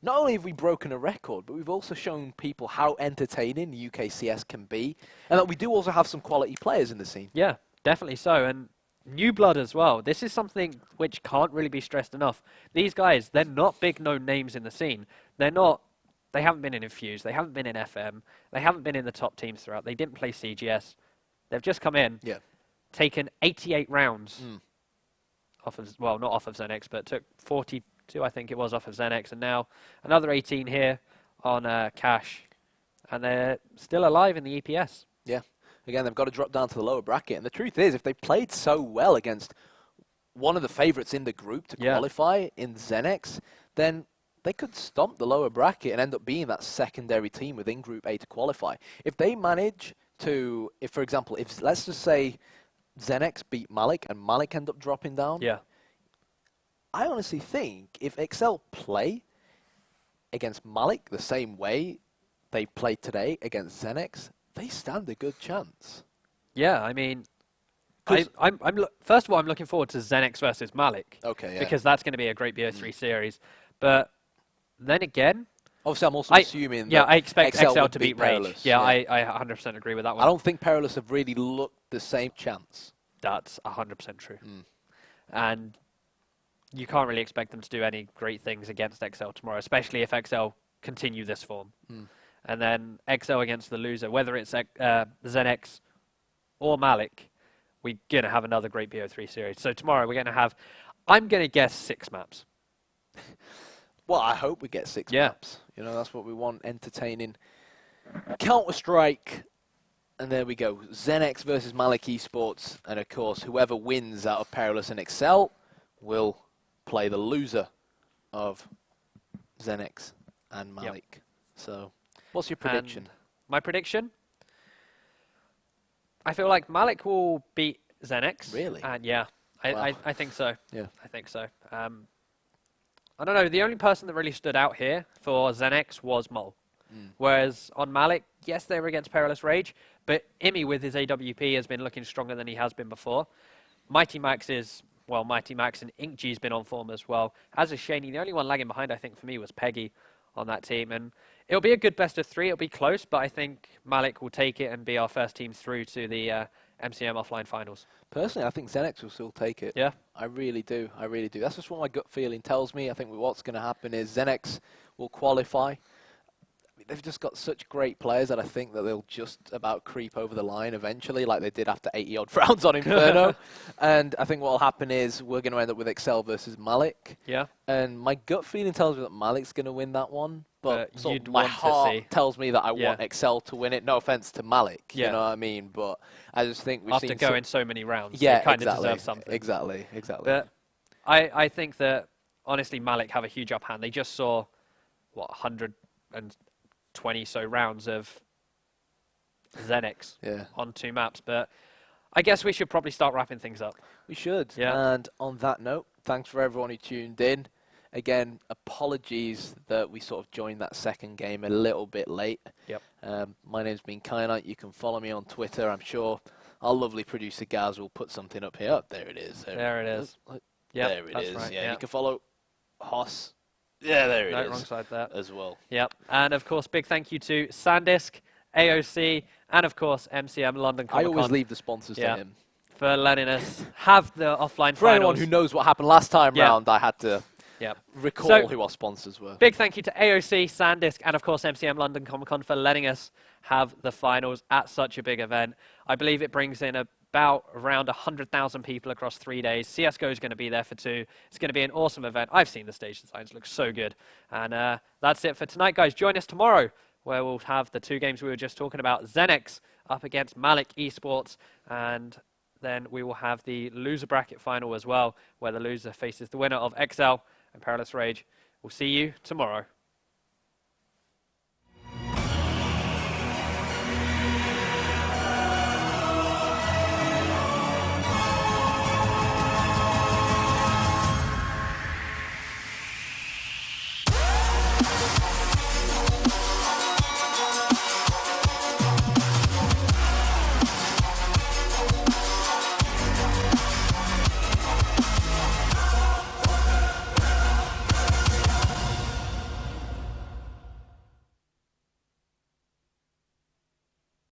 not only have we broken a record, but we've also shown people how entertaining the UK CS can be, and that we do also have some quality players in the scene. Yeah, definitely so. And new blood as well. This is something which can't really be stressed enough. These guys, they're not big known names in the scene. They haven't been in Infuse, they haven't been in FM, they haven't been in the top teams throughout, they didn't play CGS. They've just come in, taken 88 rounds off of, well, not off of XENEX, but took 42, I think it was, off of XENEX, and now another 18 here on Cash. and they're still alive in the EPS. Yeah. Again, they've got to drop down to the lower bracket. And the truth is, if they played so well against one of the favourites in the group to qualify in XENEX, then they could stomp the lower bracket and end up being that secondary team within Group A to qualify. If they manage to, if for example, if let's just say XENEX beat Malik and Malik end up dropping down, I honestly think if exceL play against Malik the same way they played today against XENEX, they stand a good chance. Yeah, I mean, first of all, I'm looking forward to XENEX versus Malik. Okay, yeah. Because that's going to be a great BO3 series. But then again, obviously, I'm also assuming that I expect exceL to beat Rage. Perilous. Yeah, I 100% agree with that one. I don't think Perilous have really looked the same chance. That's 100% true. And you can't really expect them to do any great things against exceL tomorrow, especially if exceL continue this form. And then exceL against the loser, whether it's XENEX or Malik, we're going to have another great BO3 series. So tomorrow we're going to have, I'm going to guess 6 maps. Well, I hope we get 6 maps. You know, that's what we want, entertaining. Counter-Strike. And there we go. XENEX versus Malik eSports. And of course, whoever wins out of Perilous and exceL will play the loser of XENEX and Malik. So, what's your prediction? And my prediction? I feel like Malik will beat XENEX. Really? And yeah, I think so. Yeah. I think so. I don't know, the only person that really stood out here for XENEX was Mol. Whereas on Malik, yes, they were against Perilous Rage, but Imi with his AWP has been looking stronger than he has been before. Mighty Max is, well, Mighty Max and InkG's been on form as well. As is Shaney. The only one lagging behind, I think, for me was Peggy on that team. And it'll be a good best of 3. It'll be close, but I think Malik will take it and be our first team through to the MCM offline finals. Personally, I think XENEX will still take it. Yeah. I really do. I really do. That's just what my gut feeling tells me. I think what's going to happen is XENEX will qualify. They've just got such great players that I think that they'll just about creep over the line eventually, like they did after 80-odd rounds on Inferno. And I think what will happen is we're going to end up with exceL versus Malik. Yeah. And my gut feeling tells me that Malik's going to win that one. But sort of you'd my want to heart see. tells me that I want exceL to win it. No offense to Malik, Yeah. you know what I mean? But I just think we've After seen going so many rounds, yeah, they kind of exactly, deserve something. Exactly. But I think that, honestly, Malik have a huge up hand. They just saw, what, 120 so rounds of XENEX on 2 maps. But I guess we should probably start wrapping things up. We should. Yeah. And on that note, thanks for everyone who tuned in. Again, apologies that we sort of joined that second game a little bit late. Yep. My name's been Kynite. You can follow me on Twitter. I'm sure our lovely producer Gaz will put something up here. Oh, there it is. There it is. Yep, there it is. Right, yeah, yep. you can follow Hoss. Yeah, there it is. Wrong side there. As well. Yep. And of course, big thank you to SanDisk, AOC, and of course MCM London Comic I Con. always leave the sponsors to him. For letting us have the offline For anyone finals. who knows what happened last time round, I had to recall who our sponsors were. Big thank you to AOC, SanDisk, and of course MCM London Comic Con for letting us have the finals at such a big event. I believe it brings in about around 100,000 people across 3 days. CSGO is going to be there for 2. It's going to be an awesome event. I've seen the stage designs, look so good. And that's it for tonight, guys. Join us tomorrow, where we'll have the 2 games we were just talking about. XENEX up against Malik eSports, and then we will have the loser bracket final as well, where the loser faces the winner of exceL and Perilous Rage. We'll see you tomorrow.